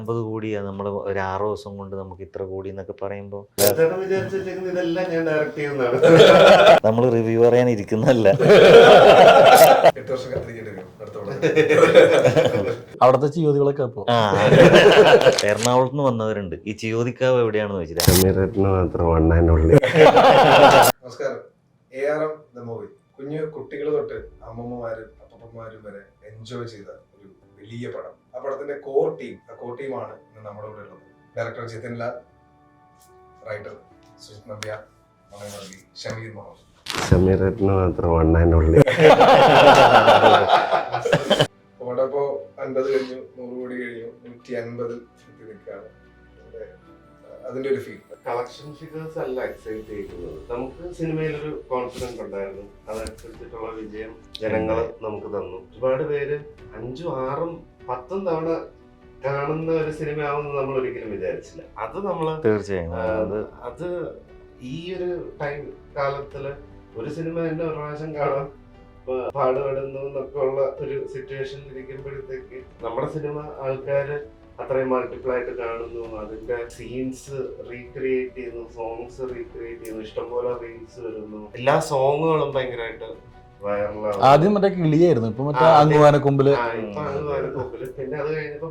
50 കോടിയാ നമ്മൾ ഒരു 6 ദിവസം കൊണ്ട് നമുക്ക് ഇത്ര കോടി എന്നൊക്കെ പറയുമ്പോൾ ഇതെല്ലാം ഞാൻ ഡയറക്ട് ചെയ്യുന്നതാണ്. നമ്മൾ റിവ്യൂ പറയാൻ ഇരിക്കുന്നതല്ല. 8 വർഷം കത്തിരിക്കേണ്ടി വരും അവിടുത്തെ ചിയോതികളൊക്കെ ഇപ്പോ എറണാകുളത്ത് നിന്ന് വന്നവരുണ്ട്. ഈ ചിയോതിക്കാവ് എവിടെയാണെന്ന് വെച്ചിട്ട് നമസ്കാരം. ARM ദ മൂവി കുഞ്ഞു കുട്ടികൾ തൊട്ട് അമ്മമ്മമാരും അപ്പന്മാരും വരെ എൻജോയ് ചെയ്ത ഒരു വലിയ പടം. ആ പടത്തിന്റെ കോർ ടീമാണ് ഇന്ന് നമ്മുടെ കൂടെ ഉള്ളത്. Director Jithin Lal, writer Sujith Nambiar, Shameer Muhammad. പടം ഇപ്പോ 50 കഴിഞ്ഞു, 100 കോടി കഴിഞ്ഞു, 150 എത്തി നിൽക്കുകയാണ്. അതിന്റെ ഒരു ഫീൽ. കളക്ഷൻ ഫിഗേഴ്സ് അല്ല എക്സൈറ്റ് ചെയ്യുന്നത്. നമുക്ക് സിനിമയിലൊരു കോൺഫിഡൻസ് ഉണ്ടായിരുന്നു. അതനുസരിച്ചിട്ടുള്ള വിജയം ജനങ്ങൾ നമുക്ക് തന്നു. ഒരുപാട് പേര് 5, 6, 10 തവണ കാണുന്ന ഒരു സിനിമ ആവുമെന്ന് നമ്മൾ ഒരിക്കലും വിചാരിച്ചില്ല. അത് നമ്മള് തീർച്ചയായും അത് ഈ ഒരു ടൈം കാലത്തില് ഒരു സിനിമ തന്നെ ഒരു പ്രാവശ്യം കാണാം പാടുപെടുന്നു എന്നൊക്കെ ഉള്ള ഒരു സിറ്റുവേഷനിൽ ഇരിക്കുമ്പോഴത്തേക്ക് നമ്മുടെ സിനിമ ആൾക്കാര് അത്രയും മൾട്ടിപ്പിൾ ആയിട്ട് കാണുന്നു. അതിന്റെ സീൻസ് റീക്രിയേറ്റ് ചെയ്യുന്നു, സോങ്സ് റീക്രിയേറ്റ് ചെയ്യുന്നു, ഇഷ്ടംപോലെ റീൽസ് വരുന്നു. എല്ലാ സോങ്ങുകളും ഭയങ്കരമായിട്ട് വൈറലാണ്. ആദ്യം മറ്റേ കിളിയായിരുന്നു, ഇപ്പൊ മറ്റേ അങ്ങുവാനക്കൊമ്പില്. പിന്നെ അത് കഴിഞ്ഞപ്പോ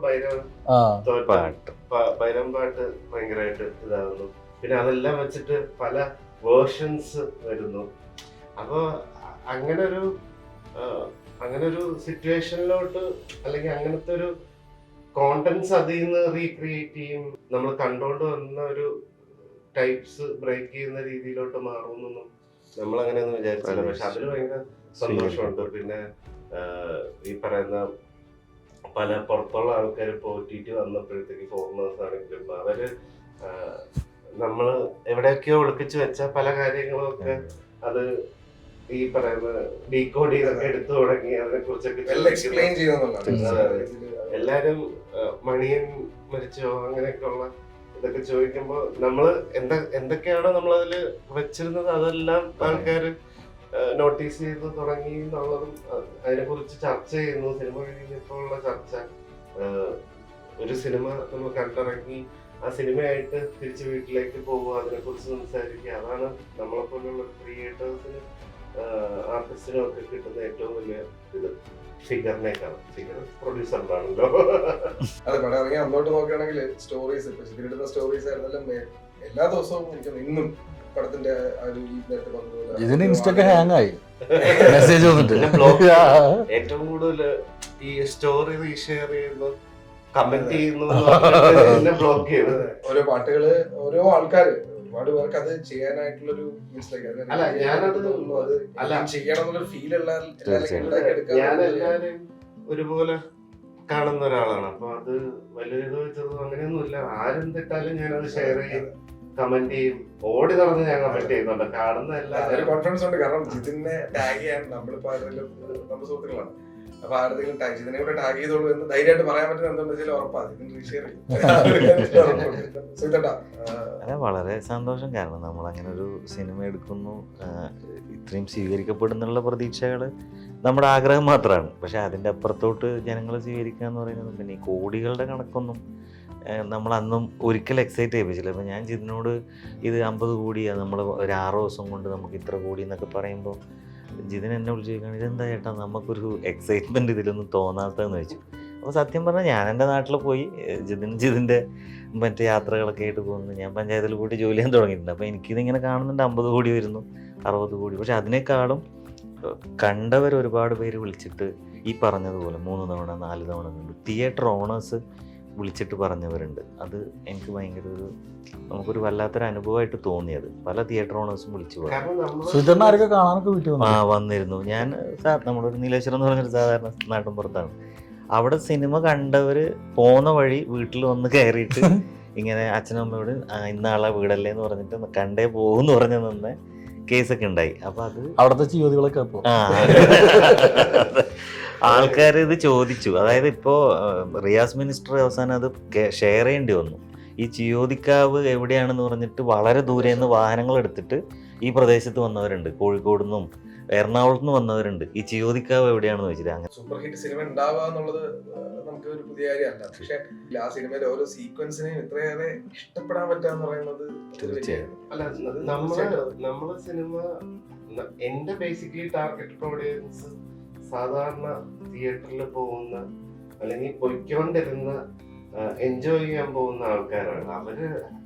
ബൈരം പാട്ട് ഭയങ്കരമായിട്ട് ഇതാകുന്നു. പിന്നെ അതെല്ലാം വെച്ചിട്ട് പല വേർഷൻസ് വരുന്നു. അപ്പൊ അങ്ങനെ ഒരു സിറ്റുവേഷനിലോട്ട് അല്ലെങ്കിൽ അങ്ങനത്തെ ഒരു കോണ്ടന്റ്സ് അതിൽ നിന്ന് റീക്രിയേറ്റ് ചെയ്യും. നമ്മൾ കണ്ടോണ്ട് വന്ന ഒരു ടൈപ്സ് ബ്രേക്ക് ചെയ്യുന്ന രീതിയിലോട്ട് മാറുമെന്നൊന്നും നമ്മൾ അങ്ങനെയൊന്നും വിചാരിച്ചില്ല. പക്ഷെ അതിൽ ഭയങ്കര സന്തോഷമുണ്ട്. പിന്നെ ഈ പറയുന്ന പല പുറത്തുള്ള ആൾക്കാർ പോറ്റിട്ട് വന്നപ്പോഴത്തേക്ക് ഫോറിനേഴ്സ് ആണെങ്കിലും അവര് നമ്മള് എവിടെയൊക്കെയോ ഒളിപ്പിച്ച് വെച്ച പല കാര്യങ്ങളും ഒക്കെ അത് ഈ പറയുന്ന ഡീകോഡ് ചെയ്തൊക്കെ എടുത്തു തുടങ്ങി. അതിനെ കുറിച്ചൊക്കെ എല്ലാരും മണിയൻ മരിച്ചോ അങ്ങനെയൊക്കെയുള്ള ഇതൊക്കെ ചോദിക്കുമ്പോ നമ്മള് എന്തൊക്കെയാണോ നമ്മളതില് വെച്ചിരുന്നത് അതെല്ലാം ആൾക്കാര് നോട്ടീസ് ചെയ്ത് തുടങ്ങി എന്നുള്ളതും അതിനെ കുറിച്ച് ചർച്ച ചെയ്യുന്നു. സിനിമ കഴിഞ്ഞപ്പോൾ ഉള്ള ചർച്ച, ഒരു സിനിമ നമ്മൾ കണ്ടിറങ്ങി ആ സിനിമയായിട്ട് തിരിച്ച് വീട്ടിലേക്ക് പോകുക, അതിനെ കുറിച്ച് സംസാരിക്കുക. അതാണ് നമ്മളെ പോലുള്ള ക്രിയേറ്റേഴ്സിന് ആർട്ടിസ്റ്റിനും ഒക്കെ കിട്ടുന്ന ഏറ്റവും വലിയ ഇത്. ഫിഗർ പ്രൊഡ്യൂസറിലാണല്ലോ. അതെ, പടം ഇറങ്ങി അന്നോട്ട് നോക്കുകയാണെങ്കിൽ സ്റ്റോറീസ് ഇടുന്ന സ്റ്റോറീസ് ആയിരുന്നെല്ലാം എല്ലാ ദിവസവും എനിക്ക് ഇന്നും പടത്തിന്റെ ഇതിന് ഇൻസ്റ്റൊക്കെ ഹാങ് ആയി മെസ്സേജ് വന്നിട്ട്. ഏറ്റവും കൂടുതൽ ഈ സ്റ്റോറി റീഷെയർ ചെയ്യുന്നു, കമന്റ് ചെയ്യുന്നു, ബ്ലോക്ക് ചെയ്തു. ഓരോ പാട്ടുകള് ഓരോ ആൾക്കാര് ഒരുപാട് പേർക്ക് അത് ചെയ്യാനായിട്ടുള്ളൊരു ചെയ്യണമെന്നുള്ള ഫീൽ ഞാൻ എല്ലാവരെയും ഒരുപോലെ കാണുന്ന ഒരാളാണ്. അപ്പൊ അത് വലിയത് വെച്ചത് അങ്ങനെയൊന്നുമില്ല. ആരും തെറ്റാലും ഞാനത് ഷെയർ ചെയ്യും, കമന്റ് ചെയ്യും, ഓടി നടന്ന് ഞാൻ കമന്റ് ചെയ്യുന്നുണ്ട്. കാണുന്ന എല്ലാവരും കോൺഫിഡൻസ് ഉണ്ട്. കാരണം ഇതിനെ ടാഗ് ചെയ്യാൻ നമ്മളിപ്പോ ആരെങ്കിലും നമ്മുടെ സുഹൃത്തുക്കളാണ്. അപ്പൊ ആരെങ്കിലും ഇതിനെ കൂടെ ടാഗ് ചെയ്തോളൂ എന്ന് ധൈര്യമായിട്ട് പറയാൻ പറ്റുന്ന എന്താണെന്ന് വെച്ചാൽ ഉറപ്പാണ് അതെ, വളരെ സന്തോഷം. കാരണം നമ്മൾ അങ്ങനെ ഒരു സിനിമ എടുക്കുന്നു, ഇത്രയും സ്വീകരിക്കപ്പെടുന്നുള്ള പ്രതീക്ഷകൾ നമ്മുടെ ആഗ്രഹം മാത്രമാണ്. പക്ഷെ അതിൻ്റെ അപ്പുറത്തോട്ട് ജനങ്ങൾ സ്വീകരിക്കുക എന്ന് പറയുന്നത് പിന്നെ ഈ കോടികളുടെ കണക്കൊന്നും നമ്മൾ അന്നും ഒരിക്കലും എക്സൈറ്റ് ചെയ്യിപ്പിച്ചില്ല. ഇപ്പം ഞാൻ ജിതിനോട് ഇത് 50 കോടിയാണ് നമ്മൾ ഒരു 6 ദിവസം കൊണ്ട് നമുക്ക് ഇത്ര കോടി എന്നൊക്കെ പറയുമ്പോൾ ജിതിൻ എന്നെ വിളിച്ച് ചോദിക്കുകയാണ്, ഇതെന്താ ചേട്ടാ നമുക്കൊരു എക്സൈറ്റ്മെൻറ്റ് ഇതിലൊന്നും തോന്നാത്തതെന്ന് വെച്ചു. അപ്പോൾ സത്യം പറഞ്ഞാൽ ഞാൻ എൻ്റെ നാട്ടിൽ പോയി ജിതിൻ്റെ മറ്റു യാത്രകളൊക്കെ ആയിട്ട് പോകുന്നു. ഞാൻ പഞ്ചായത്തിൽ പോയിട്ട് ജോലി ചെയ്യാൻ തുടങ്ങിയിട്ടുണ്ട്. അപ്പോൾ എനിക്കിതിങ്ങനെ കാണുന്നുണ്ട് 50 കോടി വരുന്നു, 60 കോടി. പക്ഷെ അതിനേക്കാളും കണ്ടവർ ഒരുപാട് പേര് വിളിച്ചിട്ട് ഈ പറഞ്ഞതുപോലെ 3 തവണ 4 തവണ കണ്ടു. തിയേറ്റർ ഓണേഴ്സ് വിളിച്ചിട്ട് പറഞ്ഞവരുണ്ട്. അത് എനിക്ക് ഭയങ്കര നമുക്കൊരു വല്ലാത്തൊരു അനുഭവമായിട്ട് തോന്നിയത്. പല തിയേറ്റർ ഓണേഴ്സും വിളിച്ചു വന്നിരുന്നു. ഞാൻ നമ്മുടെ ഒരു നീലേശ്വരം എന്ന് പറഞ്ഞൊരു സാധാരണ നാട്ടിൻ പുറത്താണ്. അവിടെ സിനിമ കണ്ടവര് പോന്ന വഴി വീട്ടിൽ വന്ന് കയറിയിട്ട് ഇങ്ങനെ അച്ഛനും അമ്മയോട് ഇന്നാളെ വീടല്ലേ എന്ന് പറഞ്ഞിട്ട് കണ്ടേ പോകുമെന്ന് പറഞ്ഞ് നിന്ന് കേസൊക്കെ ഉണ്ടായി. അപ്പൊ അത് അവിടുത്തെ ചിയോതികളൊക്കെ ആൾക്കാർ ഇത് ചോദിച്ചു. അതായത് ഇപ്പോൾ റിയാസ് മിനിസ്റ്റർ അവസാനം അത് ഷെയർ ചെയ്യേണ്ടി വന്നു. ഈ ചിയോതിക്കാവ് എവിടെയാണെന്ന് പറഞ്ഞിട്ട് വളരെ ദൂരെ നിന്ന് വാഹനങ്ങൾ എടുത്തിട്ട് ഈ പ്രദേശത്ത് വന്നവരുണ്ട്. കോഴിക്കോട് നിന്നും എറണാകുളത്ത് നിന്ന് വന്നവരുണ്ട്, ഈ ചിയോദിക്കാവ് എവിടെയാണെന്ന് വെച്ചിട്ട് അങ്ങനെ. സൂപ്പർ ഹിറ്റ് സിനിമ ഉണ്ടാവുക എന്നുള്ളത് നമുക്ക് ഒരു പുതിയ കാര്യമല്ല. പക്ഷെ ആ സിനിമയിലെ ഓരോ സീക്വൻസിനെയും ഇത്രയേറെ ഇഷ്ടപ്പെടാൻ പറ്റാന്ന് പറയുന്നത് തീർച്ചയായും. അല്ല നമ്മള് സിനിമ എന്റെ ബേസിക്കലി ടാർഗറ്റ് ഓഡിയൻസ് സാധാരണ തിയേറ്ററിൽ പോകുന്ന അല്ലെങ്കിൽ പൊയ്ക്കൊണ്ടിരുന്ന എൻജോയ് ചെയ്യാൻ പോകുന്ന ആൾക്കാരാണ്.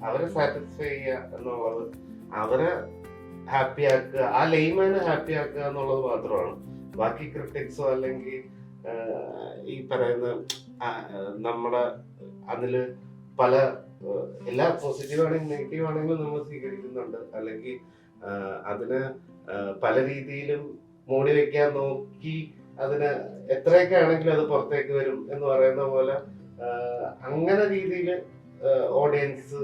അവരെ സാറ്റിസ്ഫൈ ചെയ്യുക എന്നുള്ളത്, അവരെ ഹാപ്പി ആക്കുക, ആ ലെയ്മാനെ ഹാപ്പി ആക്കുക എന്നുള്ളത് മാത്രമാണ്. ബാക്കി ക്രിട്ടിക്സോ അല്ലെങ്കിൽ ഈ പറയുന്ന നമ്മുടെ അതില് പല എല്ലാ പോസിറ്റീവ് ആണെങ്കിലും നെഗറ്റീവ് ആണെങ്കിലും നമ്മൾ സ്വീകരിക്കുന്നുണ്ട്. അല്ലെങ്കിൽ അതിന് പല രീതിയിലും മൂടി വെക്കാൻ നോക്കി അതിന് എത്രയൊക്കെ ആണെങ്കിലും അത് പുറത്തേക്ക് വരും എന്ന് പറയുന്ന പോലെ അങ്ങനെ രീതിയിൽ ഓഡിയൻസ്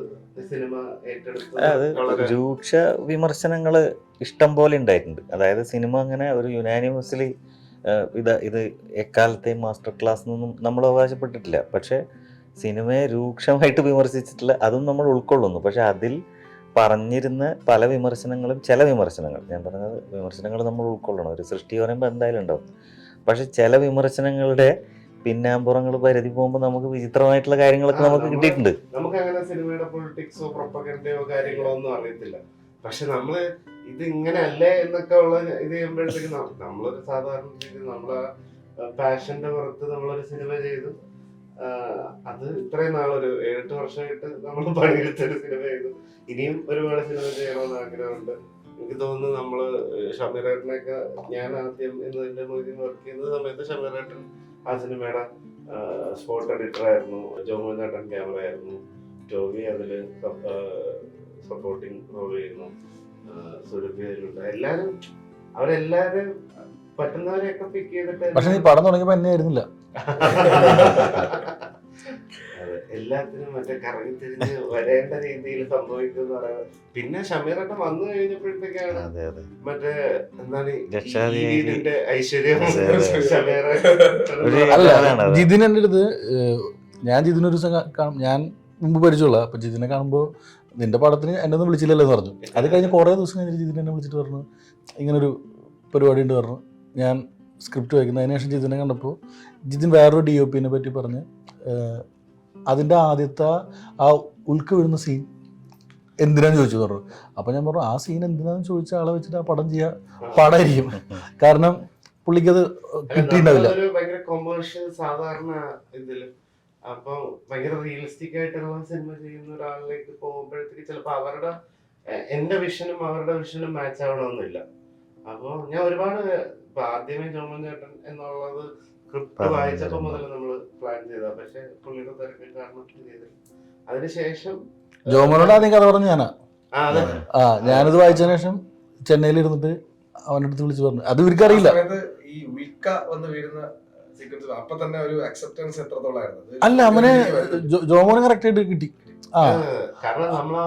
സിനിമ ഏറ്റെടുത്ത് രൂക്ഷ വിമർശനങ്ങൾ ഇഷ്ടം പോലെ ഉണ്ടായിട്ടുണ്ട്. അതായത് സിനിമ അങ്ങനെ ഒരു യുനാനിമസ്ലി ഇത് എക്കാലത്തെയും മാസ്റ്റർ ക്ലാസ് എന്നൊന്നും നമ്മൾ അവകാശപ്പെട്ടിട്ടില്ല. പക്ഷെ സിനിമയെ രൂക്ഷമായിട്ട് വിമർശിച്ചിട്ടില്ല, അതും നമ്മൾ ഉൾക്കൊള്ളുന്നു. പക്ഷെ അതിൽ പറഞ്ഞിരുന്ന പല വിമർശനങ്ങളും, ചില വിമർശനങ്ങൾ, ഞാൻ പറഞ്ഞത് വിമർശനങ്ങൾ നമ്മൾ ഉൾക്കൊള്ളണം. ഒരു സൃഷ്ടി പറയുമ്പോൾ എന്തായാലും ഉണ്ടാവും. പക്ഷെ ചില വിമർശനങ്ങളുടെ പിന്നാമ്പുറങ്ങൾ പരിധി പോകുമ്പോൾ നമുക്ക് വിചിത്രമായിട്ടുള്ള കാര്യങ്ങളൊക്കെ നമുക്ക് കിട്ടിയിട്ടുണ്ട്. നമുക്ക് അങ്ങനെ സിനിമയുടെ പൊളിറ്റിക്സോ പ്രൊപ്പഗൻഡയോ കാര്യങ്ങളോ ഒന്നും അറിയത്തില്ല. പക്ഷെ നമ്മള് ഇത് ഇങ്ങനെ അല്ലേ എന്നൊക്കെ ഉള്ള ഇത് ചെയ്യുമ്പോഴത്തേക്ക് നമ്മളൊരു സാധാരണ രീതി നമ്മളെ പാഷന്റെ പുറത്ത് നമ്മളൊരു സിനിമ ചെയ്തു. അത് ഇത്രയും നാളൊരു 7-8 വർഷമായിട്ട് നമ്മൾ പണിയെടുത്തൊരു സിനിമ ചെയ്തു. ഇനിയും ഒരുപാട് സിനിമ ചെയ്യണമെന്ന് ആഗ്രഹമുണ്ട്. എനിക്ക് തോന്നുന്നു നമ്മള് ഷമീറേട്ടനൊക്കെ ഞാൻ ആദ്യം എന്നതിന്റെ മൊയ്തീൻ വർക്ക് ചെയ്യുന്ന സമയത്ത് ഷമീറേട്ടൻ ആ സിനിമയുടെ സ്പോട്ട് എഡിറ്റർ ആയിരുന്നു, ജോമോനേട്ടൻ ക്യാമറ ആയിരുന്നു, ടോവി അതില് സപ്പോർട്ടിങ് റോൾ ചെയ്യുന്നു, സുരഭി അതിലുണ്ട്. എല്ലാരും അവരെല്ലാരും പറ്റുന്നവരെയൊക്കെ പിക്ക് ചെയ്തിട്ട്. പക്ഷെ നീ പടം തുടങ്ങിയപ്പോ എന്നെ ആയിരുന്നില്ല. അതെ, എല്ലാത്തിനും മറ്റേ കറങ്ങി തിരിഞ്ഞ് വരേണ്ട രീതിയിൽ സംഭവിക്കുന്ന പറയുന്നത്. പിന്നെ ഷമീറൊക്കെ വന്നു കഴിഞ്ഞപ്പോഴത്തേക്കാണ് മറ്റേ എന്താണ് ഇതിന്റെ ഐശ്വര്യം ഷമീറ. അല്ല, ജിതിൻ എൻ്റെ അടുത്ത്, ഞാൻ ജിതിനൊരു ദിവസം ഞാൻ മുമ്പ് പരിചയമുള്ള, അപ്പൊ ജിതിനെ കാണുമ്പോൾ നിന്റെ പടത്തിന് എന്നെ ഒന്നും വിളിച്ചില്ലല്ലോ എന്ന് പറഞ്ഞു. അത് കഴിഞ്ഞ് കുറേ ദിവസം കഴിഞ്ഞിട്ട് ജിതിൻ എന്നെ വിളിച്ചിട്ട് പറഞ്ഞു ഇങ്ങനൊരു പരിപാടി ഉണ്ട് പറഞ്ഞു. ഞാൻ സ്ക്രിപ്റ്റ് വായിക്കുന്നത്. അതിനുശേഷം ജിതിനെ കണ്ടപ്പോൾ ജിതിൻ വേറൊരു DOPനെ പറ്റി പറഞ്ഞ് അതിൻ്റെ ആദ്യത്തെ ആ ഉൽക്ക് വീഴുന്ന സീൻ എന്തിനാന്ന് ചോദിച്ചു പറഞ്ഞു. അപ്പം ഞാൻ പറഞ്ഞു ആ സീൻ എന്തിനാന്ന് ചോദിച്ച ആളെ വെച്ചിട്ട് ആ പടം ചെയ്യാൻ പാടായിരിക്കും, കാരണം പുള്ളിക്കത് കിട്ടിയിട്ടുണ്ടാവില്ല. ഭയങ്കര കൊമേഴ്ഷ്യൽ സാധാരണ ഇതില് അപ്പൊ ഭയങ്കര റിയലിസ്റ്റിക് ആയിട്ടുള്ള സിനിമ ചെയ്യുന്ന ഒരാളിലേക്ക് പോകുമ്പോഴത്തേക്ക് ചിലപ്പോൾ അവരുടെ എന്റെ വിഷനും അവരുടെ വിഷനും മാച്ച് ആവണമെന്നില്ല. അപ്പൊ ഞാൻ ഒരുപാട് ഇപ്പൊ ആദ്യമേ ജോമോൻ ചേട്ടൻ എന്നുള്ളത് സ്ക്രിപ്റ്റ് വായിച്ചപ്പോ മുതൽ നമ്മൾ പ്ലാൻ ചെയ്താ. പക്ഷെ പുള്ളിയുടെ തിരക്ക് കാരണം ചെയ്തില്ല. അതിനുശേഷം ജോമോനോട് ആദ്യം കഥ പറഞ്ഞു ഞാനാ. ഞാനത് വായിച്ചതിന് ശേഷം ചെന്നൈയിൽ ഇരുന്നിട്ട് അവൻ്റെ അടുത്ത് വിളിച്ച് പറഞ്ഞു. അത് ഇവർക്ക് അറിയില്ല. ഈ ഉൽക്ക വന്ന് വീഴുന്ന സീക്വൻസ് അപ്പൊ തന്നെ ഒരു അക്സെപ്റ്റൻസ് എത്രത്തോളായിരുന്നു? അല്ല, അവന് ജോമോന് കറക്റ്റ് ആയിട്ട് കിട്ടി. കാരണം നമ്മളാ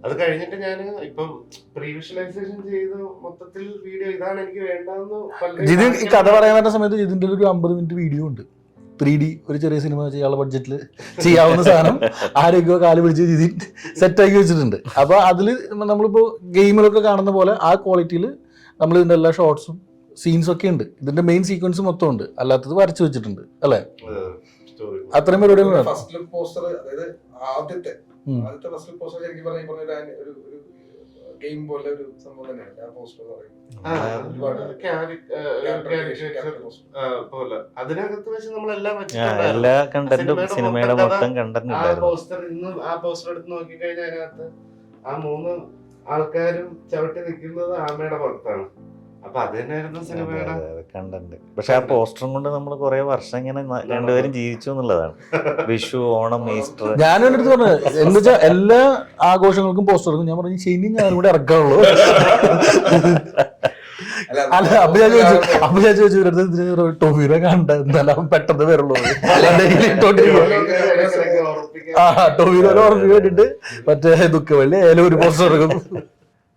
അത് കഴിഞ്ഞിട്ട് ഞാൻ ഇപ്പം പ്രീ വിഷ്വലൈസേഷൻ ചെയ്ത് മൊത്തത്തിൽ വീഡിയോ ഇതാണ് എനിക്ക് വേണ്ടതെന്ന്. ജിതിൻ ഈ കഥ പറയാൻ പറ്റുന്ന സമയത്ത് ഇതിന്റെ ഒരു 50 മിനിറ്റ് വീഡിയോ ഉണ്ട്. 3D ഒരു ചെറിയ സിനിമ ചെയ്യാനുള്ള ബഡ്ജറ്റിൽ ചെയ്യാവുന്ന സാധനം ആരോഗ്യ കാല് പിടിച്ച് ജിതിൻ സെറ്റാക്കി വെച്ചിട്ടുണ്ട്. അപ്പൊ അതില് നമ്മളിപ്പോ ഗെയിമിലൊക്കെ കാണുന്ന പോലെ ആ ക്വാളിറ്റിയിൽ നമ്മൾ ഇതിന്റെ എല്ലാ ഷോർട്സും സീൻസ് ഒക്കെ ഉണ്ട്. ഇതിന്റെ മെയിൻ സീക്വൻസ് മൊത്തം ഉണ്ട്, അല്ലാത്തത് വരച്ചു വെച്ചിട്ടുണ്ട് അല്ലെ. അത്രയും പരിപാടികൾ ഫസ്റ്റ് ലുക്ക് പോസ്റ്റർ, അതായത് ആദ്യത്തെ ഫസ്റ്റ് ലുക്ക് പോസ്റ്റർ ശരിക്കും പറഞ്ഞ ഒരു ഗെയിം പോലെ ഒരു സംഭവം തന്നെയാണ് ആ പോസ്റ്റർ പോലെ. അതിനകത്ത് വെച്ച് നമ്മളെല്ലാം എല്ലാ കണ്ടന്റും സിനിമയുടെ മൊത്തം കണ്ടന്റ് പോസ്റ്റർ ഇന്നും ആ പോസ്റ്റർ എടുത്ത് നോക്കിക്കഴിഞ്ഞാൽ അതിനകത്ത് ആ 3 ആൾക്കാരും ചവിട്ടി നിൽക്കുന്നത് ആമയുടെ പുറത്താണ്. അപ്പൊ അത് തന്നെയായിരുന്നു സിനിമയുടെ കണ്ടന്റ്. പക്ഷെ ആ പോസ്റ്ററും കൊണ്ട് നമ്മൾ കുറെ വർഷം ഇങ്ങനെ രണ്ടുപേരും ജീവിച്ചു എന്നുള്ളതാണ്. വിഷു, ഓണം, ഈസ്റ്റർ. ഞാനും എൻ്റെ അടുത്ത് പറഞ്ഞു എന്ന് വെച്ചാൽ എല്ലാ ആഘോഷങ്ങൾക്കും പോസ്റ്റർ എടുക്കും. ഞാൻ പറഞ്ഞു ശനി ഞാനും കൂടെ ഇറക്കാനുള്ളൂ. അല്ല, അപ്പൊ ഞാൻ ചോദിച്ചു ടോഫീനെ കണ്ട എന്തായാലും പെട്ടെന്ന് വരുള്ളൂ. ടോഫീനെ ഓർമ്മ വേണ്ടിട്ട് മറ്റേ ദുഃഖവള്ളി ഏലം ഒരു പോസ്റ്റർ എടുക്കും.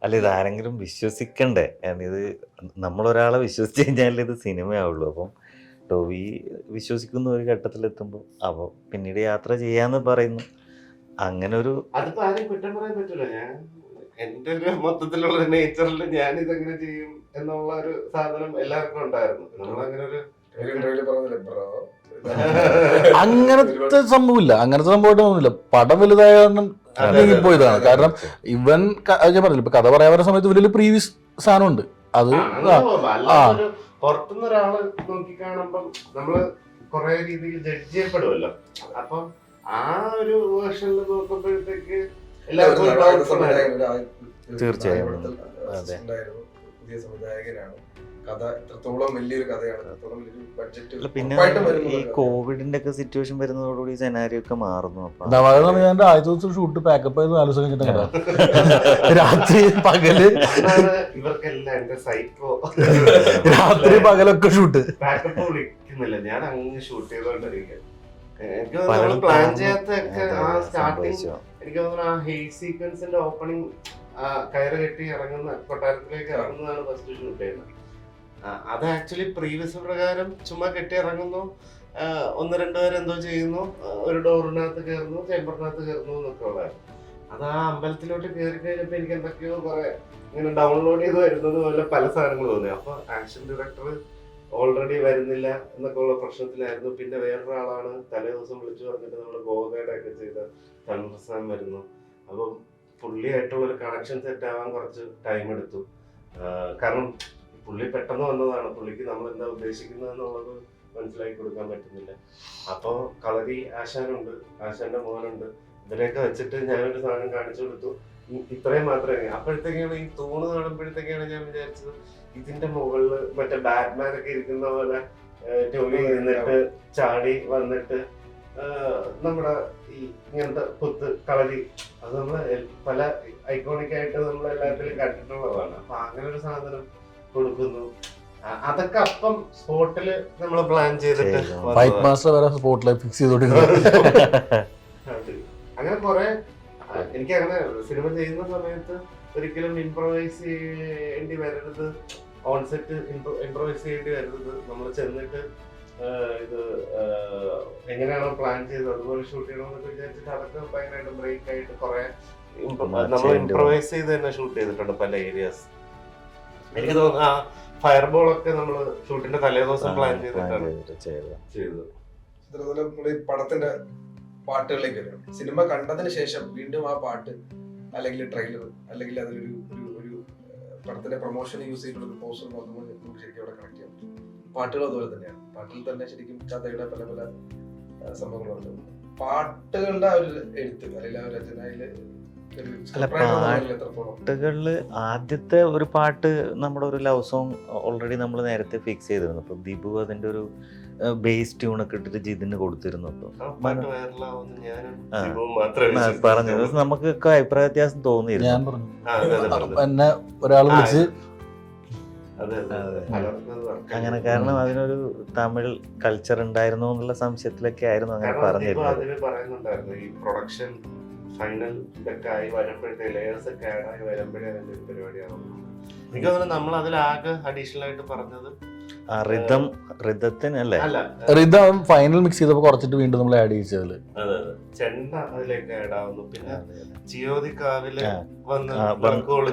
അല്ല, ഇതാരെങ്കിലും വിശ്വസിക്കണ്ടേ? ഇത് നമ്മളൊരാളെ വിശ്വസിച്ച് കഴിഞ്ഞാൽ ഇത് സിനിമയാവുള്ളൂ. അപ്പം ടോവി വിശ്വസിക്കുന്ന ഒരു ഘട്ടത്തിലെത്തുമ്പോൾ അപ്പോൾ പിന്നീട് യാത്ര ചെയ്യാന്ന് പറയുന്നു. അങ്ങനെ ഒരു അതിപ്പോ ആരും കുറ്റം പറയാൻ പറ്റില്ല. ഞാൻ എന്റെ ഒരു മൊത്തത്തിലുള്ള നേച്ചറിൽ ഞാൻ ഇതെങ്ങനെ ചെയ്യും എന്നുള്ള ഒരു സാധനം എല്ലാവർക്കും ഉണ്ടായിരുന്നു. നമ്മളങ്ങനെ ഒരു അങ്ങനത്തെ സംഭവമില്ല, അങ്ങനത്തെ സംഭവമായിട്ടൊന്നുമില്ല. പടം വലുതായ കാരണം പോയതാണ്. കാരണം ഇവൻ ഞാൻ പറഞ്ഞില്ല, ഇപ്പൊ കഥ പറയാൻ വരുന്ന സമയത്ത് ഇവരിൽ പ്രീവിയസ് സാധനം ഉണ്ട്. അത് അല്ലാതൊരു പുറത്തുനിന്ന് ഒരാള് നോക്കി കാണുമ്പം നമ്മള് കുറെ രീതിയിൽ ജഡ്ജ് ചെയ്യപ്പെടുമല്ലോ. അപ്പം ആ ഒരു വേർഷനിൽ നോക്കുമ്പോഴത്തേക്ക് എല്ലാവർക്കും തീർച്ചയായും. പുതിയ സംവിധായകനാണ്. കഥ എത്രത്തോളം വലിയൊരു കഥയാണ്, എത്രത്തോളം വലിയൊരു ബഡ്ജറ്റ്. പിന്നെ ഈ കോവിഡിന്റെ ഒക്കെ സിറ്റുവേഷൻ വരുന്നതോടുകൂടി സെനാരിയോ ഒക്കെ മാറുന്നു. അപ്പൊ ഞാൻ ആദ്യത്തെ ദിവസം ഷൂട്ട് പാക്കപ്പ് ചെയ്ത് 4 ദിവസം കഴിഞ്ഞിട്ട് രാത്രി പകല് ഇവർക്കെല്ലാം എന്റെ സൈക്കോ രാത്രി പകലൊക്കെ ഷൂട്ട് പാക്കപ്പ് വിളിക്കുന്നില്ല. ഞാൻ അങ്ങ് ഷൂട്ട് ചെയ്തോണ്ടിരിക്കുക. എനിക്ക് തോന്നുന്നു പ്ലാൻ ചെയ്യാത്തൊക്കെ ആ സ്റ്റാർട്ടിങ്, എനിക്ക് തോന്നുന്നു ആ ഹെയ്സ് സീക്വൻസിന്റെ ഓപ്പണിങ് കയറ് കെട്ടി ഇറങ്ങുന്ന കൊട്ടാരത്തിലേക്ക് ഇറങ്ങുന്നതാണ് ഫസ്റ്റ് ഷൂട്ട് ചെയ്യുന്നത്. അത് ആക്ച്വലി പ്രീവിയസ് പ്രകാരം ചുമ്മാ കെട്ടി ഇറങ്ങുന്നു, 1-2 പേര് എന്തോ ചെയ്യുന്നു, ഒരു ഡോറിനകത്ത് കയറുന്നു, ചേമ്പറിനകത്ത് കയറുന്നു എന്നൊക്കെ ഉള്ളതായിരുന്നു. അത് ആ അമ്പലത്തിലോട്ട് കയറി കഴിഞ്ഞപ്പോൾ എനിക്ക് എന്തൊക്കെയോ കുറെ ഇങ്ങനെ ഡൗൺലോഡ് ചെയ്ത് വരുന്നത് പോലെ പല സാധനങ്ങൾ തോന്നി. അപ്പൊ ആക്ഷൻ ഡയറക്ടർ ഓൾറെഡി വരുന്നില്ല എന്നൊക്കെ ഉള്ള പ്രശ്നത്തിലായിരുന്നു. പിന്നെ വേറൊരാളാണ് തലേ ദിവസം വിളിച്ചു പറഞ്ഞിട്ട് നമ്മൾ ഗോവയുടെ ഒക്കെ ചെയ്ത തൻപ്രസാദ് വരുന്നു. അപ്പം പുള്ളിയായിട്ടുള്ളൊരു കണക്ഷൻ സെറ്റ് ആവാൻ കുറച്ച് ടൈം എടുത്തു. കാരണം പുള്ളി പെട്ടെന്ന് വന്നതാണ്, പുള്ളിക്ക് നമ്മൾ എന്താ ഉദ്ദേശിക്കുന്നത് എന്നുള്ളത് മനസ്സിലാക്കി കൊടുക്കാൻ പറ്റുന്നില്ല. അപ്പോൾ കളരി ആശാനുണ്ട്, ആശാന്റെ മോനുണ്ട്, ഇതിനെയൊക്കെ വെച്ചിട്ട് ഞാനൊരു സാധനം കാണിച്ചു കൊടുത്തു. ഇത്രയും മാത്രമേ. അപ്പോഴത്തേക്കാണ് ഈ തൂണ് കാണുമ്പോഴത്തേക്കാണ് ഞാൻ വിചാരിച്ചത് ഇതിന്റെ മുകളിൽ മറ്റേ ബാറ്റ്മാൻ ഒക്കെ ഇരിക്കുന്ന പോലെ ടോണി ഇരുന്നിട്ട് ചാടി വന്നിട്ട് നമ്മുടെ ഈ ഇങ്ങനത്തെ കുത്ത് കളരി, അത് നമ്മള് പല ഐക്കോണിക് ആയിട്ട് നമ്മൾ എല്ലാത്തിലും കണ്ടിട്ടുള്ളതാണ്. അപ്പൊ അങ്ങനെ ഒരു സാധനം കൊടുക്കുന്നു. അതൊക്കെ അപ്പം സ്പോട്ടില് നമ്മൾ പ്ലാൻ ചെയ്തിട്ട് ഫൈറ്റ് മാസ്റ്റർ വരെ സ്പോട്ടിൽ ഫിക്സ് ചെയ്തോണ്ടിരുന്നത്. അങ്ങനെ കുറെ എനിക്ക് അങ്ങനെ സിനിമ ചെയ്യുന്ന സമയത്ത് ഒരിക്കലും ഇംപ്രവൈസ് ചെയ്യേണ്ടി വരരുത്, ഓൺസെറ്റ് ഇംപ്രവൈസ് ചെയ്യേണ്ടി വരരുത്. നമ്മൾ ചെന്നിട്ട് ഇത് എങ്ങനെയാണോ പ്ലാൻ ചെയ്തത് അതുപോലെ ഷൂട്ട് ചെയ്യണമെന്നൊക്കെ വിചാരിച്ചിട്ട് അതൊക്കെ ഭയങ്കരമായിട്ട് ബ്രേക്ക് ആയിട്ട് കുറെ നമ്മൾ ഇംപ്രവൈസ് ചെയ്ത് തന്നെ ഷൂട്ട് ചെയ്തിട്ടുണ്ട് പല ഏരിയാസ്. എനിക്ക് തോന്നുന്നു ആ ഫയർബോൾ ഒക്കെ നമ്മൾ ഷൂട്ടിന്റെ തലേ ദിവസം പ്ലാൻ ചെയ്തിട്ടാണ് ചെയ്തത്. പടത്തിന്റെ പാട്ടുകളിലേക്ക് വരും. സിനിമ കണ്ടതിന് ശേഷം വീണ്ടും ആ പാട്ട് അല്ലെങ്കിൽ ട്രെയിലർ അല്ലെങ്കിൽ അതിലൊരു ഒരു പടത്തിന്റെ പ്രൊമോഷന് യൂസ് ചെയ്തിട്ടുള്ള ഒരു പോസ്റ്റർ നോക്കുമ്പോൾ നമുക്ക് ശരിക്കും അവിടെ കണക്ട് ചെയ്യാൻ പറ്റും. പാട്ടുകൾ അതുപോലെ തന്നെയാണ്. പാട്ടിൽ തന്നെ ശരിക്കും കഥയുടെ പല പല സംഭവങ്ങളുണ്ട്. പാട്ടുകളുടെ ആ ഒരു എഴുത്ത് അല്ലെങ്കിൽ ആ ഒരു രചനയില് പാട്ടുകളില് ആദ്യത്തെ ഒരു പാട്ട് നമ്മുടെ ഒരു ലവ് സോങ് ഓൾറെഡി നമ്മൾ നേരത്തെ ഫിക്സ് ചെയ്തിരുന്നു. അപ്പൊ ദിബു അതിന്റെ ഒരു ബേസ് ട്യൂണൊക്കെ ഇട്ടിട്ട് ജിതിന് കൊടുത്തിരുന്നു. പറഞ്ഞു നമുക്കൊക്കെ അഭിപ്രായ വ്യത്യാസം തോന്നിയിരുന്നു. ഞാൻ പറഞ്ഞു എന്നെ ഒരാൾ വിളിച്ച് അങ്ങനെ, കാരണം അതിനൊരു തമിഴ് കൾച്ചർ ഉണ്ടായിരുന്നു എന്നുള്ള സംശയത്തിലൊക്കെ ആയിരുന്നു അങ്ങനെ പറഞ്ഞിരുന്നത്. ഈ പ്രൊഡക്ഷൻ ഫൈനൽ ഇതൊക്കെ ആയി വരുമ്പോഴത്തെ ലേയേഴ്സ് ഒക്കെ ആയി വരുമ്പോഴേ അതിന്റെ ഒരു പരിപാടിയാണ്. എനിക്ക് തോന്നുന്നു നമ്മൾ അതിലാകെ അഡീഷണൽ ആയിട്ട് പറഞ്ഞത് റിതത്തിനല്ലേ, റിതം ഫൈനൽ മിക്സ് ചെയ്തപ്പോ കുറച്ചിട്ട് വീണ്ടും നമ്മൾ ആഡ് ചെയ്തത്. അതെ അതെ, ചെണ്ട അതിലേക്ക് ആഡ് ആവുന്നു. പിന്നെ ചിയോതിക്കാവില്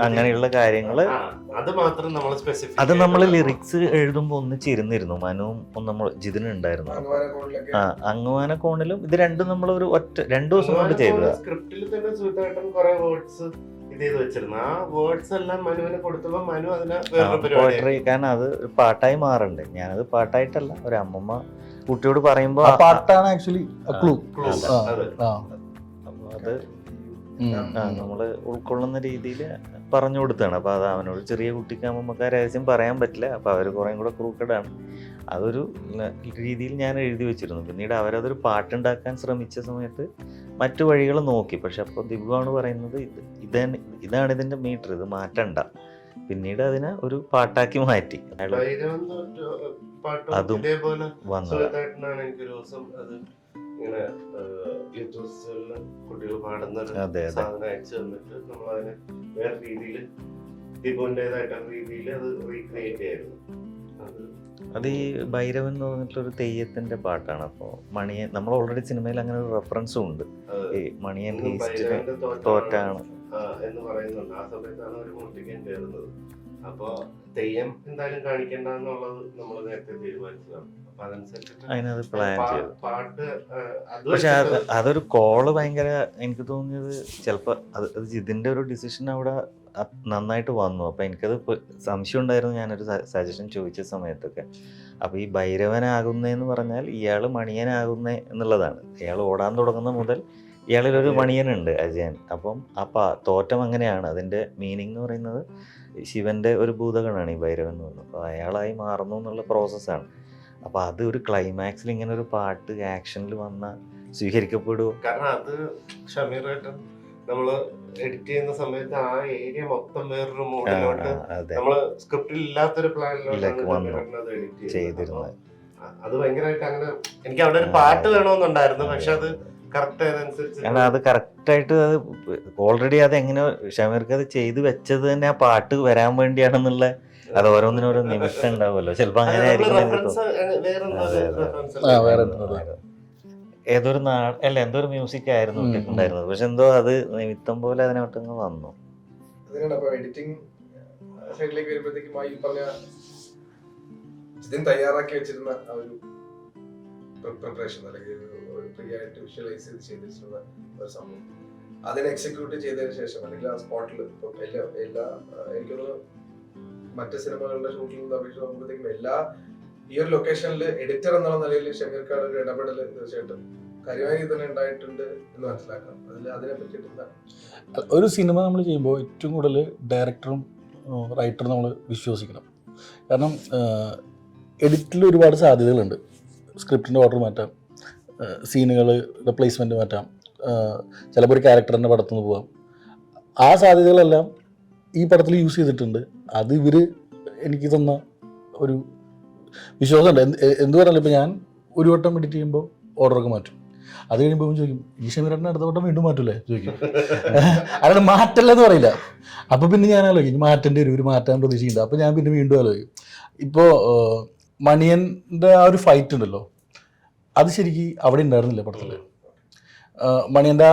അങ്ങനെയുള്ള കാര്യങ്ങള് അത് മാത്രം നമ്മൾ സ്പെസിഫിക്. അത് നമ്മൾ ലിറിക്സ് എഴുതുമ്പോ ഒന്നിച്ചിരുന്നിരുന്നു. മനുവും നമ്മൾ ജിതിനുണ്ടായിരുന്നു. അങ്ങുവാന കോണിലും ഇത് രണ്ടും നമ്മൾ ഒരു 2 ദിവസം കൊണ്ട് ചെയ്തത്. സ്ക്രിപ്റ്റിൽ തന്നെ സുഹൃത്തായിട്ടും കുറെ വേർഡ്സ് ഇത് ചെയ്ത് വെച്ചിരുന്നു. ആ വേർഡ്സ് എല്ലാം മനുവിന് കൊടുത്തപ്പോ മനു അതിനെ പോയട്രി, കാരണം അത് പാട്ടായി മാറണ്ടേ. ഞാനത് പാട്ടായിട്ടല്ല, ഒരു അമ്മമ്മ കുട്ടിയോട് പറയുമ്പോ പാട്ടാണ് ആക്ച്വലി ക്ലൂ. അത് നമ്മള് ഉൾക്കൊള്ളുന്ന രീതിയിൽ പറഞ്ഞു കൊടുത്താണ്. അപ്പൊ അത് അവനോട് ചെറിയ കുട്ടിക്ക് അമ്മമ്മക്ക് ആ രഹസ്യം പറയാൻ പറ്റില്ല. അപ്പൊ അവര് കുറേ കൂടെ ക്രൂക്കഡാണ്. അതൊരു രീതിയിൽ ഞാൻ എഴുതി വെച്ചിരുന്നു. പിന്നീട് അവരതൊരു പാട്ടുണ്ടാക്കാൻ ശ്രമിച്ച സമയത്ത് മറ്റു വഴികൾ നോക്കി. പക്ഷെ അപ്പോൾ ദിബുവാണ് പറയുന്നത് ഇതാണ് ഇതിന്റെ മീറ്റർ, ഇത് മാറ്റണ്ട. പിന്നീട് അതിനെ ഒരു പാട്ടാക്കി മാറ്റി. അതും വന്നത് കുട്ടികൾ പാടുന്ന സാധനം അയച്ചു തന്നിട്ട് നമ്മൾ അതിനെ വേറെ രീതിയിൽ ദിബുവിൻ്റെതായിട്ടുള്ള രീതിയിൽ അത് റീക്രിയേറ്റ് ചെയ്യായിരുന്നു. അത് ഈ ഭൈരവൻ എന്ന് പറഞ്ഞിട്ടുള്ളൊരു തെയ്യത്തിന്റെ പാട്ടാണ്. അപ്പോൾ മണിയൻ, നമ്മൾ ഓൾറെഡി സിനിമയിൽ അങ്ങനെ ഒരു റെഫറൻസും ഉണ്ട്. ഈ മണിയൻ ഈസ്റ്റിന് തോറ്റാണ് എന്ന് പറയുന്നുണ്ട്. ആ സമയത്താണ് അവർ മോഷ്ടിക്കാൻ കയറുന്നത്. അപ്പൊ തെയ്യം എന്തായാലും കാണിക്കണ്ട എന്നുള്ളത് നമ്മൾ നേരത്തെ തീരുമാനിച്ചതാണ്. അപ്പൊ അതനുസരിച്ചിട്ട് അതിനത് പ്ലാൻ ചെയ്തു. പാട്ട് പക്ഷെ അതൊരു കോള് ഭയങ്കര എനിക്ക് തോന്നിയത് ചിലപ്പോൾ അത് ജിതിൻ്റെ ഒരു ഡിസിഷൻ അവിടെ നന്നായിട്ട് വന്നു. അപ്പം എനിക്കത് സംശയം ഉണ്ടായിരുന്നു. ഞാനൊരു സജഷൻ ചോദിച്ച സമയത്തൊക്കെ. അപ്പോൾ ഈ ഭൈരവനാകുന്നതെന്ന് പറഞ്ഞാൽ ഇയാൾ മണിയനാകുന്നേ എന്നുള്ളതാണ്. ഇയാൾ ഓടാൻ തുടങ്ങുന്ന മുതൽ ഇയാളിലൊരു മണിയനുണ്ട് അജയൻ. അപ്പം തോറ്റം അങ്ങനെയാണ്. അതിൻ്റെ മീനിങ് എന്ന് പറയുന്നത് ശിവൻ്റെ ഒരു ഭൂതഗണമാണ് ഈ ഭൈരവൻ എന്ന് പറയുന്നത്. അപ്പോൾ അയാളായി മാറുന്നു എന്നുള്ള പ്രോസസ്സാണ്. അപ്പോൾ അത് ഒരു ക്ലൈമാക്സിൽ ഇങ്ങനെ ഒരു പാട്ട് ആക്ഷനിൽ വന്നാൽ സ്വീകരിക്കപ്പെടുമോ? കാരണം അത് ഷമീർ ഏട്ടൻ നമ്മള് എഡിറ്റ് ചെയ്യുന്ന സമയത്ത് ആ ഏരിയ മൊത്തം വേറൊരു മൂഡിലോട്ട് നമ്മള് സ്ക്രിപ്റ്റിൽ ഇല്ലാത്തൊരു പ്ലാനിലോട്ട് ചെയ്തിരുന്നത്. അത് ഭയങ്കരമായിട്ട് അങ്ങനെ എനിക്ക് അവിടെ ഒരു പാട്ട് വേണമെന്നുണ്ടായിരുന്നു. പക്ഷെ അത് കറക്റ്റ് ആയതനുസരിച്ച് കാരണം അത് കറക്റ്റായിട്ട് അത് ഓൾറെഡി അത് എങ്ങനെ ഷമീർക്ക് അത് ചെയ്ത് വെച്ചത് തന്നെ ആ പാട്ട് വരാൻ വേണ്ടിയാണെന്നുള്ള അത് ഓരോന്നിനും ഓരോ നിമിത്തം ഉണ്ടാവുമല്ലോ. ചിലപ്പോൾ അങ്ങനെ ആയിരിക്കും. ഏതൊരു എന്തോ ഒരു മ്യൂസിക് ആയിരുന്നു ഉണ്ടായിരുന്നത്. പക്ഷെ എന്തോ അത് നിമിത്തം പോലെ അതിനോട്ടങ്ങ് വന്നു. എഡിറ്റിംഗ് സൈഡിലേക്ക് വരുമ്പോഴത്തേക്കും ഈ പറഞ്ഞ ഇതിന് തയ്യാറാക്കി വെച്ചിരുന്ന ആ ഒരു പ്രിപ്പറേഷൻ അല്ലെങ്കിൽ ഫ്രീ ആയിട്ട് വിഷ്വലൈസ് ചെയ്തിട്ടുള്ള ഒരു സംഭവം അതിനെ എക്സിക്യൂട്ട് ചെയ്തതിനു ശേഷം അല്ലെങ്കിൽ ആ സ്പോട്ടിൽ എല്ലാ എനിക്കൊന്ന് മറ്റ് സിനിമകളുടെ ഷൂട്ടിംഗ് അപേക്ഷിച്ച് നോക്കുമ്പോഴത്തേക്കും എല്ലാ ഈ ഒരു ലൊക്കേഷനിൽ എഡിറ്റർ എന്നുള്ള നിലയിൽ ഷമീർക്കാട് ഒരു ഇടപെടൽ തീർച്ചയായിട്ടും കാര്യമായി തന്നെ ഉണ്ടായിട്ടുണ്ട് എന്ന് മനസ്സിലാക്കാം. അതിനെ പറ്റിയിട്ട് എന്താണ്? ഒരു സിനിമ നമ്മൾ ചെയ്യുമ്പോൾ ഏറ്റവും കൂടുതൽ ഡയറക്ടറും റൈറ്ററും നമ്മൾ വിശ്വസിക്കണം. കാരണം എഡിറ്റിൽ ഒരുപാട് സാധ്യതകളുണ്ട്. സ്ക്രിപ്റ്റിൻ്റെ ഓർഡർ മാറ്റാം, സീനുകളുടെ പ്ലേസ്മെൻറ്റ് മാറ്റാം, ചിലപ്പോൾ ഒരു ക്യാരക്ടറിൻ്റെ പടത്തുനിന്ന് പോവാം. ആ സാധ്യതകളെല്ലാം ഈ പടത്തിൽ യൂസ് ചെയ്തിട്ടുണ്ട്. അത് ഇവർ എനിക്ക് തന്ന ഒരു വിശ്വാസമുണ്ട്. എന്ത് പറഞ്ഞാലും ഇപ്പോൾ ഞാൻ ഒരു വട്ടം എഡിറ്റ് ചെയ്യുമ്പോൾ ഓർഡറൊക്കെ മാറ്റും. അത് കഴിയുമ്പോൾ ചോദിക്കും ഈ ഷമീറിനെ അടുത്ത വട്ടം വീണ്ടും മാറ്റൂലേ ചോദിക്കും. അല്ലാണ്ട് മാറ്റല്ലെന്ന് പറയില്ല. അപ്പോൾ പിന്നെ ഞാൻ ആലോചിക്കും മാറ്റേണ്ടി വരും, ഒരു മാറ്റാൻ പ്രതീക്ഷിക്കുന്നുണ്ട്. അപ്പോൾ ഞാൻ പിന്നെ വീണ്ടും ആലോചിക്കും. ഇപ്പോൾ മണിയൻ്റെ ആ ഒരു ഫൈറ്റ് ഉണ്ടല്ലോ, അത് ശരിക്കും അവിടെ ഉണ്ടായിരുന്നില്ല പടത്തിൽ. മണിയൻ്റെ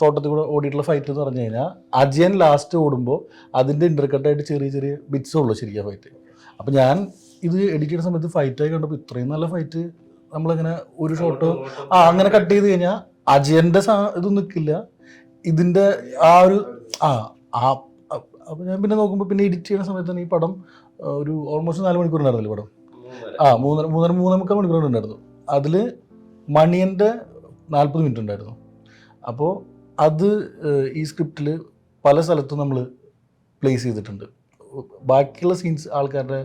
തോട്ടത്തിൽ കൂടെ ഓടിയിട്ടുള്ള ഫൈറ്റ് എന്ന് പറഞ്ഞു കഴിഞ്ഞാൽ അജയൻ ലാസ്റ്റ് ഓടുമ്പോൾ അതിൻ്റെ ഇൻ്റർകട്ടായിട്ട് ചെറിയ ചെറിയ ബിറ്റ്സേ ഉള്ളൂ ശരിക്കും ഫൈറ്റ്. അപ്പം ഞാൻ ഇത് എഡിറ്റ് ചെയ്യുന്ന സമയത്ത് ഫൈറ്റായി കണ്ടപ്പോൾ ഇത്രയും നല്ല ഫൈറ്റ് നമ്മളങ്ങനെ ഒരു ഷോട്ട് അങ്ങനെ കട്ട് ചെയ്ത് കഴിഞ്ഞാൽ അജയൻ്റെ ഇതൊന്നും നിൽക്കില്ല. ഇതിൻ്റെ ആ ഒരു അപ്പോൾ ഞാൻ പിന്നെ നോക്കുമ്പോൾ പിന്നെ എഡിറ്റ് ചെയ്യുന്ന സമയത്ത് തന്നെ ഈ പടം ഒരു ഓൾമോസ്റ്റ് 4 മണിക്കൂർ ഉണ്ടായിരുന്നില്ല പടം. 3.5 മണിക്കൂർ ഉണ്ടായിരുന്നു. അതിൽ മണിയൻ്റെ 40 മിനിറ്റ് ഉണ്ടായിരുന്നു. അപ്പോൾ അത് ഈ സ്ക്രിപ്റ്റിൽ പല സ്ഥലത്തും നമ്മൾ പ്ലേസ് ചെയ്തിട്ടുണ്ട്. ബാക്കിയുള്ള സീൻസ് ആൾക്കാരുടെ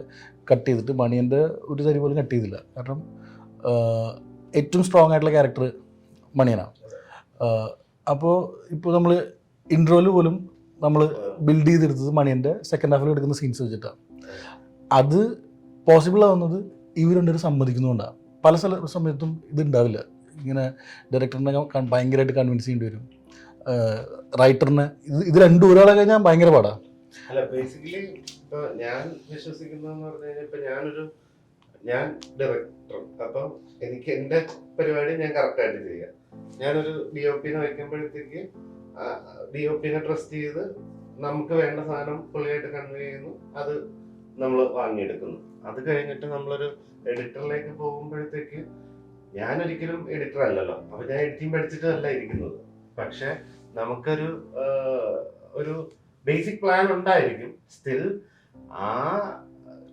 കട്ട് ചെയ്തിട്ട് മണിയൻ്റെ ഒരു തരി പോലും കട്ട് ചെയ്തില്ല. കാരണം ഏറ്റവും സ്ട്രോങ് ആയിട്ടുള്ള ക്യാരക്ടർ മണിയനാണ്. അപ്പോൾ ഇപ്പോൾ നമ്മൾ ഇൻട്രോയിൽ പോലും നമ്മൾ ബിൽഡ് ചെയ്തെടുത്തത് മണിയൻ്റെ സെക്കൻഡ് ഹാഫിൽ എടുക്കുന്ന സീൻസ് വെച്ചിട്ടാണ്. അത് പോസിബിൾ ആവുന്നത് ഇവർ രണ്ടുപേരും സമ്മതിക്കുന്നതുകൊണ്ടാണ്. പല സമയത്തും ഇതുണ്ടാവില്ല. ഇങ്ങനെ ഡയറക്ടറിനെ ഭയങ്കരമായിട്ട് കൺവിൻസ് ചെയ്യേണ്ടി വരും. റൈറ്ററിനെ ഇത് രണ്ടും ഒരാളെ കഴിഞ്ഞാൽ ഭയങ്കര പാടാണ്. അല്ല ബേസിക്കലി ഇപ്പൊ ഞാൻ വിശ്വസിക്കുന്നതെന്ന് പറഞ്ഞു കഴിഞ്ഞാൽ ഇപ്പൊ ഞാൻ ഡയറക്ടർ. അപ്പം എനിക്ക് എന്റെ പരിപാടി ഞാൻ കറക്റ്റായിട്ട് ചെയ്യാം. ഞാനൊരു DOP-നെ വയ്ക്കുമ്പോഴത്തേക്ക് DOP-നെ ട്രസ്റ്റ് ചെയ്ത് നമുക്ക് വേണ്ട സാധനം പുള്ളിയായിട്ട് കൺവേ ചെയ്യുന്നു, അത് നമ്മൾ വാങ്ങിയെടുക്കുന്നു. അത് കഴിഞ്ഞിട്ട് നമ്മളൊരു എഡിറ്ററിലേക്ക് പോകുമ്പോഴത്തേക്ക് ഞാനൊരിക്കലും എഡിറ്റർ അല്ലല്ലോ. അപ്പൊ ഞാൻ എഡിറ്റിംഗ് പഠിച്ചിട്ടല്ല ഇരിക്കുന്നത്. പക്ഷെ നമുക്കൊരു ഒരു ബേസിക് പ്ലാൻ ഉണ്ടായിരിക്കും. സ്റ്റിൽ ആ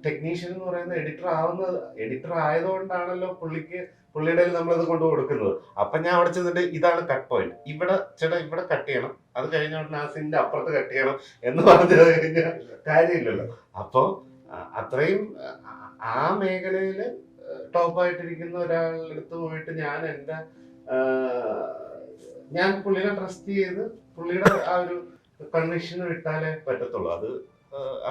ടെക്നീഷ്യൻ എന്ന് പറയുന്ന എഡിറ്റർ ആയതുകൊണ്ടാണല്ലോ പുള്ളിയുടെ നമ്മളത് കൊണ്ട് കൊടുക്കുന്നത്. അപ്പൊ ഞാൻ അവിടെ ചെന്നിട്ട് ഇതാണ് കട്ട് പോയിന്റ്, ഇവിടെ കട്ട് ചെയ്യണം, അത് കഴിഞ്ഞ ഉടനെ ആ സിന്റെ അപ്പുറത്ത് കട്ട് ചെയ്യണം എന്ന് പറഞ്ഞു കഴിഞ്ഞാൽ കാര്യമില്ലല്ലോ. അപ്പൊ അത്രയും ആ മേഖലയില് ടോപ്പായിട്ടിരിക്കുന്ന ഒരാളുടെ അടുത്ത് പോയിട്ട് ഞാൻ പുള്ളിനെ ട്രസ്റ്റ് ചെയ്ത് പുള്ളിയുടെ ആ ഒരു കൺവിക്ഷന് വിട്ടാലേ പറ്റത്തുള്ളൂ. അത്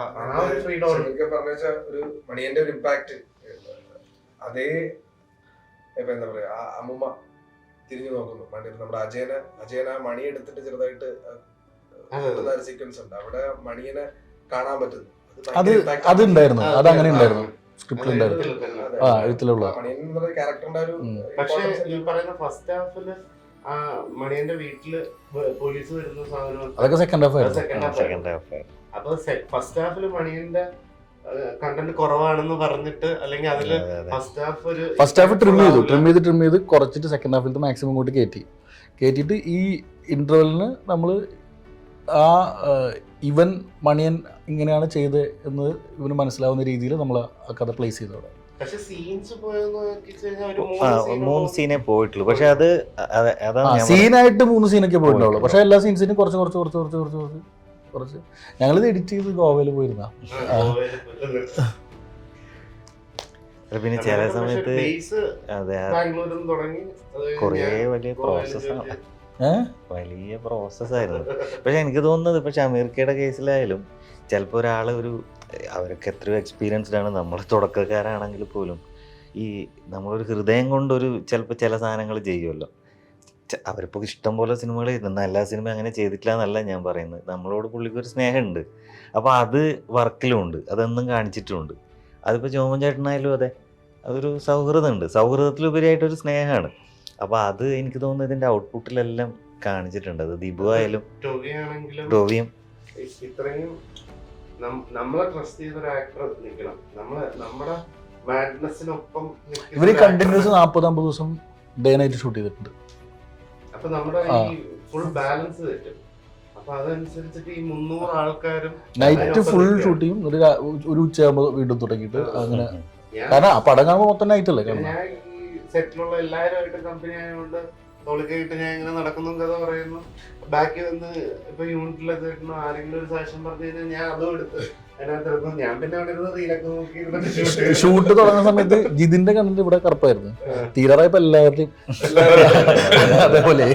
ആ ഒരു ഫ്രീഡം പറഞ്ഞ ഒരു മണിയന്റെ ഒരു ഇമ്പാക്ട് അതേ ഇപ്പൊ എന്താ പറയാ അമ്മുമ്മ തിരിഞ്ഞു നോക്കുന്നു. നമ്മുടെ അജയന മണി എടുത്തിട്ട് ചെറുതായിട്ട് സീക്വൻസ് ഉണ്ട്. അവിടെ മണിയനെ കാണാൻ പറ്റുന്നു. അത് ഉണ്ടായിരുന്നു, അത് അങ്ങനെ ഉണ്ടായിരുന്നു സ്ക്രിപ്റ്റിൽ ഉണ്ടായിരുന്നു. പക്ഷേ ഈ പറയുന്ന ഫസ്റ്റ് ഹാഫില് ആ മണിയന്റെ വീട്ടില് പോലീസ് വരുന്ന സാധനം അതൊക്കെ സെക്കൻഡ് ഹാഫ് ആയിരുന്നു. Second half. Second half. അപ്പൊ ഫസ്റ്റ് ഹാഫില് മണിയന്റെ കണ്ടന്റ് കുറവാണെന്ന് പറഞ്ഞിട്ട് അല്ലെങ്കിൽ അതില് first half first half trim ചെയ്ത് കുറച്ചിട്ട് സെക്കൻഡ് ഹാഫിലത്തെ മാക്സിമം ഇങ്ങോട്ട് കയറ്റിയിട്ട് ഈ ഇന്റർവെല്ലിന് നമ്മൾ ആ ഇവൻ മണിയൻ ഇങ്ങനെയാണ് ചെയ്തത് എന്ന് ഇവന് മനസ്സിലാവുന്ന രീതിയിൽ നമ്മൾ ആ കഥ പ്ലേസ് ചെയ്തവിടെ. പക്ഷെ സീൻസ് പോയെന്ന് ഒരു 3 സീനേ പോയിട്ടുള്ളൂ. പക്ഷെ അത് അതാണ് ഞാൻ സീനായിട്ട് 3 സീനൊക്കെ പോയിട്ടുള്ളൂ. പക്ഷെ എല്ലാ സീൻസിനും കുറച്ച് ഞങ്ങളിത് എഡിറ്റ് ചെയ്ത് ഗോവയിൽ പോയിരുന്ന. പിന്നെ ചില സമയത്ത് അതെ കുറേ വലിയ പ്രോസസ്സാണ്, വലിയ പ്രോസസ്സായിരുന്നു. പക്ഷെ എനിക്ക് തോന്നുന്നത് ഇപ്പൊ ഷമീർക്കയുടെ കേസിലായാലും ചിലപ്പോൾ ഒരാൾ അവരൊക്കെ എത്രയോ എക്സ്പീരിയൻസ്ഡ് ആണ്, നമ്മൾ തുടക്കക്കാരാണെങ്കിൽ പോലും ഈ നമ്മളൊരു ഹൃദയം കൊണ്ടൊരു ചിലപ്പോൾ ചില സാധനങ്ങൾ ചെയ്യുമല്ലോ. അവരിപ്പോൾ ഇഷ്ടം പോലെ സിനിമകൾ ചെയ്യുന്നുണ്ട്, എല്ലാ സിനിമയും അങ്ങനെ ചെയ്തിട്ടില്ല എന്നല്ല ഞാൻ പറയുന്നത്. നമ്മളോട് പുള്ളിക്കൊരു സ്നേഹമുണ്ട്, അപ്പോൾ അത് വർക്കിലുമുണ്ട്, അതെന്നും കാണിച്ചിട്ടുമുണ്ട്. അതിപ്പോൾ ജോമൻ ചേട്ടനായാലും അതെ, അതൊരു സൗഹൃദമുണ്ട്, സൗഹൃദത്തിലുപരിയായിട്ടൊരു സ്നേഹമാണ്. അപ്പോൾ അത് എനിക്ക് തോന്നുന്നു ഇതിൻ്റെ ഔട്ട്പുട്ടിലെല്ലാം കാണിച്ചിട്ടുണ്ട്. അത് ദിബു ആയാലും ടോവിയും ഇത്രയും നമ്മളെ ട്രസ്റ്റ് ചെയ്ത ഒരു ആക്ടർ നിൽക്കണം, നമ്മുടെ മാഡ്നസിനൊപ്പം ഇവര് കണ്ടിന്യൂസ് 40-50 ദിവസം ഡേ നൈറ്റ് ഷൂട്ട് ചെയ്തിട്ടുണ്ട്. അപ്പൊ നമ്മുടെ ഈ ഫുൾ ബാലൻസ് തെറ്റും. അപ്പൊ അതനുസരിച്ചിട്ട് ഈ 300 ആൾക്കാരും നൈറ്റ് ഫുൾ ഷൂട്ട് ചെയ്യും, ഒരു ഉച്ചയാകുമ്പോൾ വീണ്ടും തുടങ്ങിയിട്ട് അങ്ങനെ. കാരണം ആ പടം കാണുമ്പോൾ മൊത്തം നൈറ്റ് അല്ലേ കാണുന്നത്. ഞാൻ ഈ സെറ്റിലുള്ള എല്ലാവരുമായിട്ട് കമ്പനി ആയതുകൊണ്ട് തോളിക്കായിട്ട് ഞാൻ ഇങ്ങനെ നടക്കുന്നു, കഥ പറയുന്നു, ബാക്കി വന്ന് ഇപ്പൊ യൂണിറ്റിലൊക്കെ കിട്ടുന്ന ആരെങ്കിലും ഒരു സാക്ഷ്യം പറഞ്ഞു കഴിഞ്ഞാൽ ഞാൻ അതും എടുത്ത് അതിനകത്ത് ഞാൻ പിന്നെ അവിടെ ഇരുന്ന് റീലൊക്കെ നോക്കി ഷൂട്ട് തുടങ്ങുന്ന സമയത്ത് ജിതിന്റെ കണ്ടിട്ട് ഇവിടെ കറുപ്പായിരുന്നു, തീരാറായപ്പോ എല്ലാവരുടെയും അതേപോലെ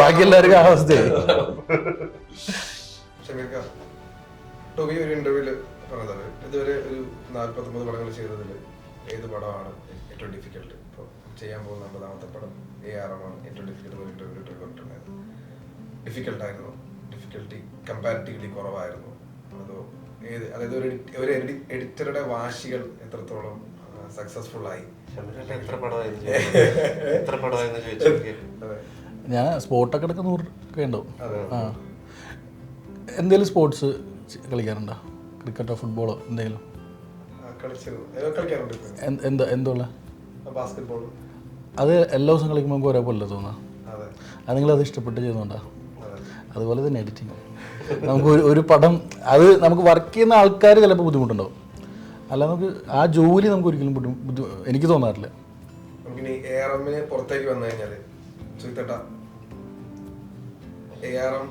ബാക്കി എല്ലാവർക്കും ആ അവസ്ഥയായി. ടോബി ഒരു ഇന്റർവ്യൂല് പറഞ്ഞത് ഇതുവരെ ഒരു 49 പടങ്ങൾ ചെയ്തതിൽ ഏത് പടമാണ് ഏറ്റവും ഡിഫിക്കൽട്ട്? ഇപ്പോൾ ചെയ്യാൻ പോകുന്ന 50ാമത്തെ പടം ARM ആണ് ഏറ്റവും ഡിഫിക്കൽട്ട്. ഒരു ഇന്റർവ്യൂ പറഞ്ഞിട്ടുണ്ടായിരുന്നു. ഡിഫിക്കൽട്ടായിരുന്നു, ഡിഫിക്കൽട്ടി കമ്പാരിറ്റീവ്ലി കുറവായിരുന്നു അതോ അതായത് ഒരു എഡിറ്ററുടെ വാശികൾ എത്രത്തോളം സക്സസ്ഫുൾ ആയി? ഞാൻ സ്പോർട്ടൊക്കെ എടുക്കുന്ന 100 ഒക്കെ ഉണ്ടാവും. എന്തെങ്കിലും സ്പോർട്സ് കളിക്കാറുണ്ടോ? ക്രിക്കറ്റോ ഫുട്ബോളോ എന്തെങ്കിലും? എന്തുള്ള അത് എല്ലാ ദിവസവും കളിക്കുമ്പോൾ നമുക്ക് ഒരേപോലെ തോന്നാം. അത് നിങ്ങളത് ഇഷ്ടപ്പെട്ട് ചെയ്യുന്നുണ്ടോ? അതുപോലെ തന്നെ എഡിറ്റിങ്. നമുക്ക് ഒരു പടം അത് നമുക്ക് വർക്ക് ചെയ്യുന്ന ആൾക്കാർ ചിലപ്പോൾ ബുദ്ധിമുട്ടുണ്ടാവും, അല്ല നമുക്ക് ആ ജോലി നമുക്ക് ഒരിക്കലും എനിക്ക് തോന്നാറില്ല. നമുക്കിനി ARM പുറത്തേക്ക് വന്നു കഴിഞ്ഞാൽ ചോദിത്തട്ട ARM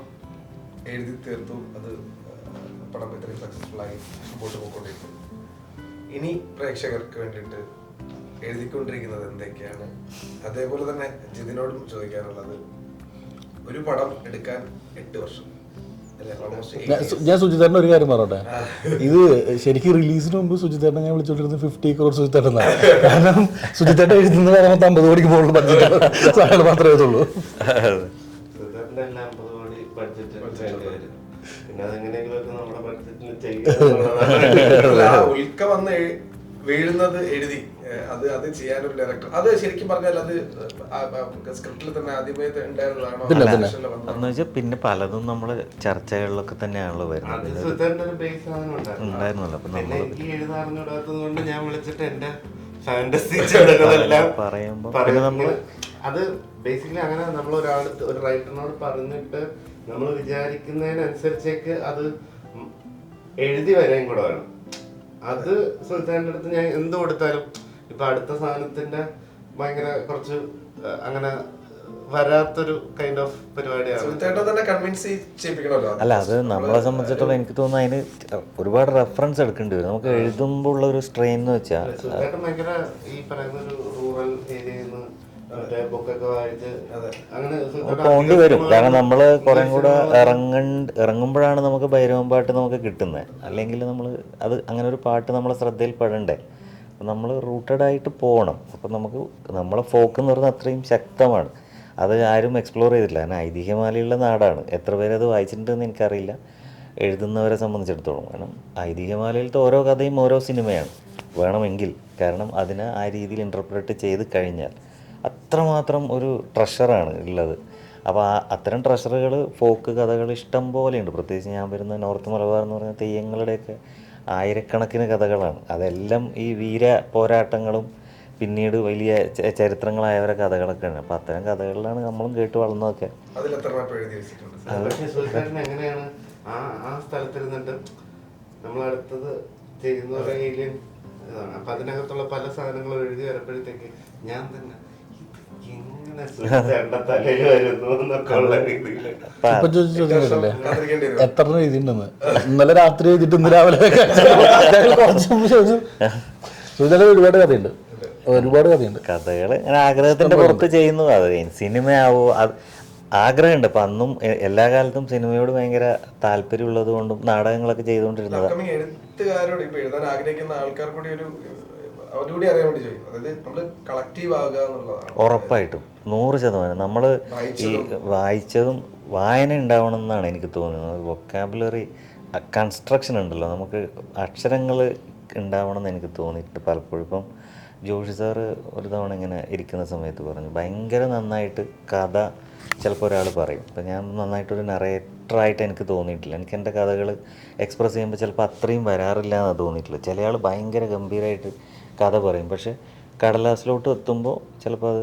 എഴുതി തീർത്തു, അത് പടം ഇത്രയും സക്സസ്ഫുൾ ആയി മുമ്പോട്ട് പോയിക്കൊണ്ടിരിക്കുന്നു. ഇനി പ്രേക്ഷകർക്ക് വേണ്ടിയിട്ട് എഴുതിക്കൊണ്ടിരിക്കുന്നത് എന്തൊക്കെയാണ്? അതേപോലെ തന്നെ ജിതിനോടും ചോദിക്കാനുള്ളത്, ഒരു പടം എടുക്കാൻ 8 വർഷം. ഞാൻ സുജിത്തേട്ടൻ്റെ ഒരു കാര്യം പറയട്ടെ, ഇത് ശരിക്കും റിലീസിന് മുമ്പ് സുജിത്തേട്ടനെ ഞാൻ വിളിച്ചോണ്ടിരുന്നത് 50 crore സുജിത്തേട്ടനാണ്. കാരണം സുജിത്തേട്ടൻ എഴുതുന്ന പറയുമ്പോൾ 50 കോടിക്ക് പോകുന്ന ബഡ്ജറ്റ് സാധനം മാത്രമേ എഴുതുള്ളൂ. ഉൽക്ക വന്ന് വീഴുന്നത് എഴുതി അത് ചെയ്യാനൊരു ഡയറക്ടർ, അത് ശരിക്കും പറഞ്ഞാൽ അത് സ്ക്രിപ്റ്റിൽ തന്നെ ആദ്യമേ ഉണ്ടായിരുന്നതാണോ? പിന്നെ പലതും നമ്മള് ചർച്ചകളിലൊക്കെ തന്നെയാണല്ലോ വരുന്നത്. ഉണ്ടായിരുന്നല്ലോ. അപ്പൊ ഞാൻ വിളിച്ചിട്ട് എന്റെ പറയുമ്പോ അത് ബേസിക്കലി അങ്ങനെ നമ്മൾ ഒരു റൈറ്ററിനോട് പറഞ്ഞിട്ട് നമ്മൾ വിചാരിക്കുന്നതിനനുസരിച്ചേക്ക് അത് എഴുതി വരെയും കൂടെ വേണം. അത് സുൽത്താൻ്റെ അടുത്ത് ഞാൻ എന്ത് കൊടുത്താലും ഇപ്പൊ അടുത്ത സാധനത്തിന്റെ ഭയങ്കര കുറച്ച് അങ്ങനെ വരാത്തൊരു കൈൻഡ് ഓഫ് പരിപാടിയാണ്. അല്ല, അത് നമ്മളെ സംബന്ധിച്ചിടത്തോളം എനിക്ക് തോന്നുന്നു അതിന് ഒരുപാട് റെഫറൻസ് എടുക്കേണ്ടി വരും. നമുക്ക് എഴുതുമ്പോൾ ഉള്ള ഒരു സ്ട്രെയിൻ എന്ന് വെച്ചാൽ സുൽത്താൻ ഭയങ്കര ഈ പറയുന്ന ഒരു റൂറൽ ഏരിയയിൽ നിന്ന് ബുക്കൊക്കെ വായിച്ച് അങ്ങനെ പോണ്ടി വരും. കാരണം നമ്മൾ കുറേ കൂടെ ഇറങ്ങുമ്പോഴാണ് നമുക്ക് ഭൈരവം പാട്ട് നമുക്ക് കിട്ടുന്നത്. അല്ലെങ്കിൽ നമ്മൾ അത് അങ്ങനെ ഒരു പാട്ട് നമ്മളെ ശ്രദ്ധയിൽ പെടണ്ടേ. അപ്പം നമ്മൾ റൂട്ടഡായിട്ട് പോകണം. അപ്പം നമുക്ക് നമ്മളെ ഫോക്ക് എന്ന് പറയുന്നത് അത്രയും ശക്തമാണ്. അത് ആരും എക്സ്പ്ലോർ ചെയ്തിട്ടില്ല. കാരണം ഐതിഹ്യമാലയുള്ള നാടാണ്. എത്ര പേരത് വായിച്ചിട്ടുണ്ടെന്ന് എനിക്കറിയില്ല എഴുതുന്നവരെ സംബന്ധിച്ചിടത്തോളം. കാരണം ഐതിഹ്യമാലയിലത്തെ ഓരോ കഥയും ഓരോ സിനിമയാണ് വേണമെങ്കിൽ. കാരണം അതിനെ ആ രീതിയിൽ ഇൻ്റർപ്രറ്റ് ചെയ്ത് കഴിഞ്ഞാൽ അത്രമാത്രം ഒരു ട്രഷറാണ് ഉള്ളത്. അപ്പോൾ അത്തരം ട്രഷറുകൾ, ഫോക്ക് കഥകൾ ഇഷ്ടം പോലെയുണ്ട്. പ്രത്യേകിച്ച് ഞാൻ വരുന്ന നോർത്ത് മലബാർ എന്ന് പറഞ്ഞ തെയ്യങ്ങളുടെയൊക്കെ ആയിരക്കണക്കിന് കഥകളാണ്. അതെല്ലാം ഈ വീര പോരാട്ടങ്ങളും പിന്നീട് വലിയ ചരിത്രങ്ങളായവരെ കഥകളൊക്കെയാണ്. അപ്പോൾ അത്തരം കഥകളിലാണ് നമ്മളും കേട്ട് വളർന്നതൊക്കെ. എങ്ങനെയാണ് ആ സ്ഥലത്തിരുന്നിട്ട് നമ്മൾ അടുത്തത് ചെയ്യുന്ന ഒരു ഏലിയൻ ഇതാണ്. അപ്പൊ അതിനകത്തുള്ള പല സാധനങ്ങളും എഴുതി വരുമ്പോഴത്തേക്ക് ഞാൻ തന്നെ ഇങ്ങനെ തലയിൽ വരുന്നു എന്നൊക്കെ ഉള്ള രീതിയിൽ ഇപ്പൊ ചോദിച്ചില്ലേ എത്ര എഴുതിണ്ടെന്ന്? ഇന്നലെ രാത്രി എഴുതിട്ട് ഇന്ന് രാവിലെ ഒരുപാട് കഥയുണ്ട്, ഒരുപാട് കഥയുണ്ട്. കഥകൾ ഇങ്ങനെ ആഗ്രഹത്തിന്റെ പുറത്ത് ചെയ്യുന്നു. അത് സിനിമയാവോ ആഗ്രഹമുണ്ട്. അപ്പം അന്നും എല്ലാ കാലത്തും സിനിമയോട് ഭയങ്കര താല്പര്യമുള്ളത് കൊണ്ടും നാടകങ്ങളൊക്കെ ചെയ്തുകൊണ്ടിരുന്നതാണ്. എഴുത്തുകാരോട് ഇപ്പൊ എഴുതാൻ ആഗ്രഹിക്കുന്ന ആൾക്കാർ കൂടി അവരോട് അറിയാൻ വേണ്ടി ചോദിക്കും. അതായത് നമ്മള് കളക്റ്റീവ് ആകുക എന്നുള്ളതാണ്. ഉറപ്പായിട്ടും 100%. നമ്മൾ ഈ വായിച്ചതും വായന ഉണ്ടാവണം എന്നാണ് എനിക്ക് തോന്നുന്നത്. വൊക്കാബുലറി കൺസ്ട്രക്ഷൻ ഉണ്ടല്ലോ, നമുക്ക് അക്ഷരങ്ങൾ ഉണ്ടാവണം എന്ന് എനിക്ക് തോന്നിയിട്ടുണ്ട് പലപ്പോഴും. ഇപ്പം ജോഷി സാറ് ഒരു തവണ ഇങ്ങനെ ഇരിക്കുന്ന സമയത്ത് പറഞ്ഞു, ഭയങ്കര നന്നായിട്ട് കഥ ചിലപ്പോൾ ഒരാൾ പറയും. അപ്പം ഞാൻ നന്നായിട്ടൊരു നറേറ്ററായിട്ട് എനിക്ക് തോന്നിയിട്ടില്ല. എനിക്ക് എൻ്റെ കഥകൾ എക്സ്പ്രസ് ചെയ്യുമ്പോൾ ചിലപ്പോൾ അത്രയും വരാറില്ല എന്നാണ് തോന്നിയിട്ടില്ല. ചില ആൾ ഭയങ്കര ഗംഭീരമായിട്ട് കഥ പറയും, പക്ഷെ കടലാസിലോട്ട് എത്തുമ്പോൾ ചിലപ്പോൾ അത്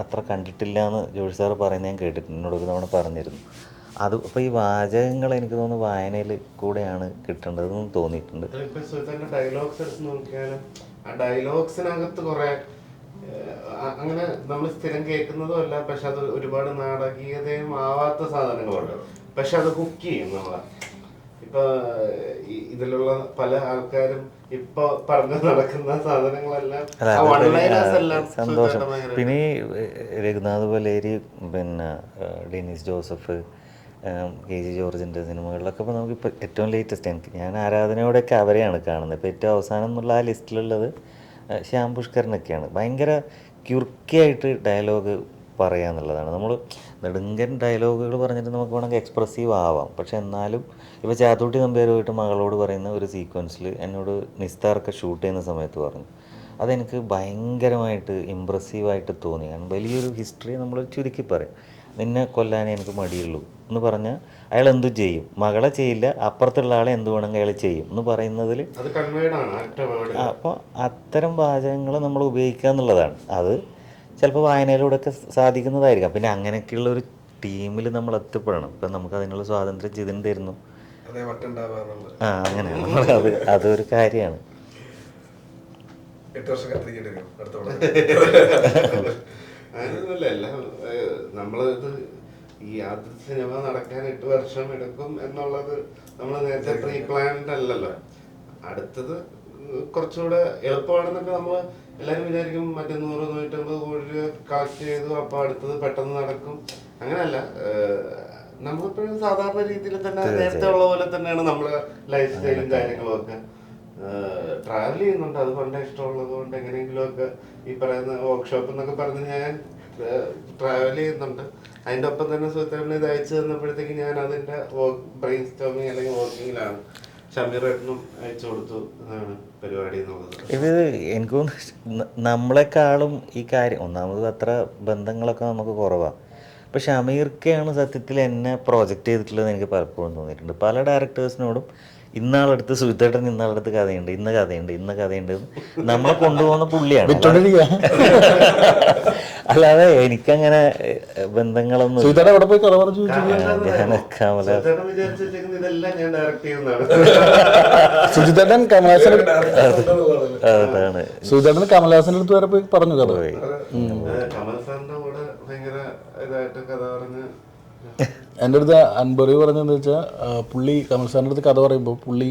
അത്ര കണ്ടിട്ടില്ല എന്ന് ജോഷി സാറ് പറയുന്നത് ഞാൻ കേട്ടിട്ടുണ്ട്. എന്നോട് ഒരു തവണ പറഞ്ഞിരുന്നു. അത് ഇപ്പോൾ ഈ വാചകങ്ങൾ എനിക്ക് തോന്നുന്നു വായനയിൽ കൂടെയാണ് കിട്ടേണ്ടതെന്ന് തോന്നിയിട്ടുണ്ട്. ഡയലോഗ്സ് എടുത്ത് നോക്കിയാലും ആ ഡയലോഗ്സിനകത്ത് കുറെ അങ്ങനെ നമ്മൾ സ്ഥിരം കേൾക്കുന്നതും അല്ല, പക്ഷെ അത് ഒരുപാട് നാടകീയതയും ആവാത്ത സാധനങ്ങളുണ്ട്. പക്ഷെ അത് കുക്ക് ചെയ്യും നമ്മളെ. ഇപ്പൊ ഇതിലുള്ള പല ആൾക്കാരും ഇപ്പൊ പറഞ്ഞു നടക്കുന്ന സാധനങ്ങളെല്ലാം സന്തോഷം. പിന്നെ രഘുനാഥ് പലേരി, പിന്നെ ഡെന്നിസ് ജോസഫ്, KG ജോർജിൻ്റെ സിനിമകളിലൊക്കെ ഇപ്പോൾ നമുക്കിപ്പോൾ ഏറ്റവും ലേറ്റസ്റ്റ് ഞാൻ ആരാധനയോടെയൊക്കെ അവരെയാണ് കാണുന്നത്. ഇപ്പോൾ ഏറ്റവും അവസാനം എന്നുള്ള ആ ലിസ്റ്റിലുള്ളത് ശ്യാം പുഷ്കരനൊക്കെയാണ്. ഭയങ്കര ക്യുർക്കിയായിട്ട് ഡയലോഗ് പറയുക എന്നുള്ളതാണ്. നമ്മൾ നെടുങ്കൻ ഡയലോഗുകൾ പറഞ്ഞിട്ട് നമുക്ക് വേണമെങ്കിൽ എക്സ്പ്രസീവ് ആവാം, പക്ഷെ എന്നാലും ഇപ്പോൾ ചാത്തൂട്ടി നമ്പ്യാരുമായിട്ട് മകളോട് പറയുന്ന ഒരു സീക്വൻസിൽ എന്നോട് നിസ്താർക്ക് ഷൂട്ട് ചെയ്യുന്ന സമയത്ത് പറഞ്ഞു, അതെനിക്ക് ഭയങ്കരമായിട്ട് ഇമ്പ്രസീവായിട്ട് തോന്നി. കാരണം വലിയൊരു ഹിസ്റ്ററി നമ്മൾ ചുരുക്കി പറയും. നിന്നെ കൊല്ലാനേ എനിക്ക് മടിയുള്ളൂ എന്ന് പറഞ്ഞാൽ അയാൾ എന്തും ചെയ്യും. മകളെ ചെയ്യില്ല, അപ്പുറത്തുള്ള ആളെ എന്ത് വേണമെങ്കിൽ അയാൾ ചെയ്യും എന്ന് പറയുന്നതിൽ അപ്പോൾ അത്തരം വാചകങ്ങൾ നമ്മൾ ഉപയോഗിക്കുക എന്നുള്ളതാണ്. അത് ചിലപ്പോൾ വായനയിലൂടെയൊക്കെ സാധിക്കുന്നതായിരിക്കാം. പിന്നെ അങ്ങനെയൊക്കെയുള്ള ഒരു ടീമിൽ നമ്മൾ എത്തിപ്പെടണം. ഇപ്പം നമുക്ക് അതിനുള്ള സ്വാതന്ത്ര്യം ജിതിന് തരുന്നു. അങ്ങനെ അതൊരു കാര്യമാണ്. 8 വർഷം കത്തിരിക്കേണ്ടി എല്ലാം നമ്മളിത് ഈ ആദ്യത്തെ സിനിമ നടക്കാൻ 8 വർഷം എടുക്കും എന്നുള്ളത് നമ്മൾ നേരത്തെ പ്രീ പ്ലാൻഡ് അല്ലല്ലോ. അടുത്തത് കുറച്ചുകൂടെ എളുപ്പമാണെന്നൊക്കെ നമ്മൾ എല്ലാവരും വിചാരിക്കും. മറ്റേ 100-150 കോടി രൂപ കളക്ട് ചെയ്തു, അപ്പോൾ അടുത്തത് പെട്ടെന്ന് നടക്കും. അങ്ങനെയല്ല, നമ്മളിപ്പോഴും സാധാരണ രീതിയിൽ തന്നെ നേരത്തെ ഉള്ള പോലെ തന്നെയാണ് നമ്മളെ ലൈഫ് സ്റ്റൈലും കാര്യങ്ങളും ഒക്കെ. ട്രാവൽ ചെയ്യുന്നുണ്ട്, അത് പണ്ടേ ഇഷ്ടമുള്ളത് കൊണ്ട് എങ്ങനെയെങ്കിലും ഒക്കെ ഈ പറയുന്ന വർക്ക്ഷോപ്പ് എന്നൊക്കെ പറഞ്ഞ് ഞാൻ ട്രാവൽ ചെയ്യുന്നുണ്ട്. അതിൻ്റെ ഒപ്പം തന്നെ സുഹൃത്തുക്കളിൽ ഇത് അയച്ചു തന്നപ്പോഴത്തേക്ക് ഞാൻ അതിൻ്റെ ബ്രെയിൻ സ്റ്റോമിങ് അല്ലെങ്കിൽ വർക്കിങ്ങിലാണ്. ഷമീറേട്ടനും അയച്ചു കൊടുത്തു. അതാണ് പരിപാടി എന്നുള്ളത്. ഇത് എനിക്ക് തോന്നുന്നു നമ്മളെക്കാളും ഈ കാര്യം, ഒന്നാമത് അത്ര ബന്ധങ്ങളൊക്കെ നമുക്ക് കുറവാണ്. അപ്പോൾ ഷമീർക്കയാണ് സത്യത്തിൽ എന്നെ പ്രോജക്റ്റ് ചെയ്തിട്ടുള്ളത് എനിക്ക് പലപ്പോഴും തോന്നിയിട്ടുണ്ട്. പല ഡയറക്ടേഴ്സിനോടും ഇന്നാളടുത്ത് സുഹിത്തേട്ടൻ ഇന്നാളടുത്ത് കഥയുണ്ട്, ഇന്ന കഥയുണ്ട് നമ്മളെ കൊണ്ടുപോകുന്ന പുള്ളിയാണ്. അല്ലാതെ എനിക്കങ്ങനെ ബന്ധങ്ങളൊന്നും സുജിത്തേട്ടൻ കമലഹാസന്റെ അടുത്ത് വരെ പോയി പറഞ്ഞു കഥ പോയി. എൻ്റെ അടുത്ത് അൻപറി പറഞ്ഞതെന്ന് വെച്ചാൽ പുള്ളി കമൽ സാറിൻ്റെ അടുത്ത് കഥ പറയുമ്പോൾ പുള്ളി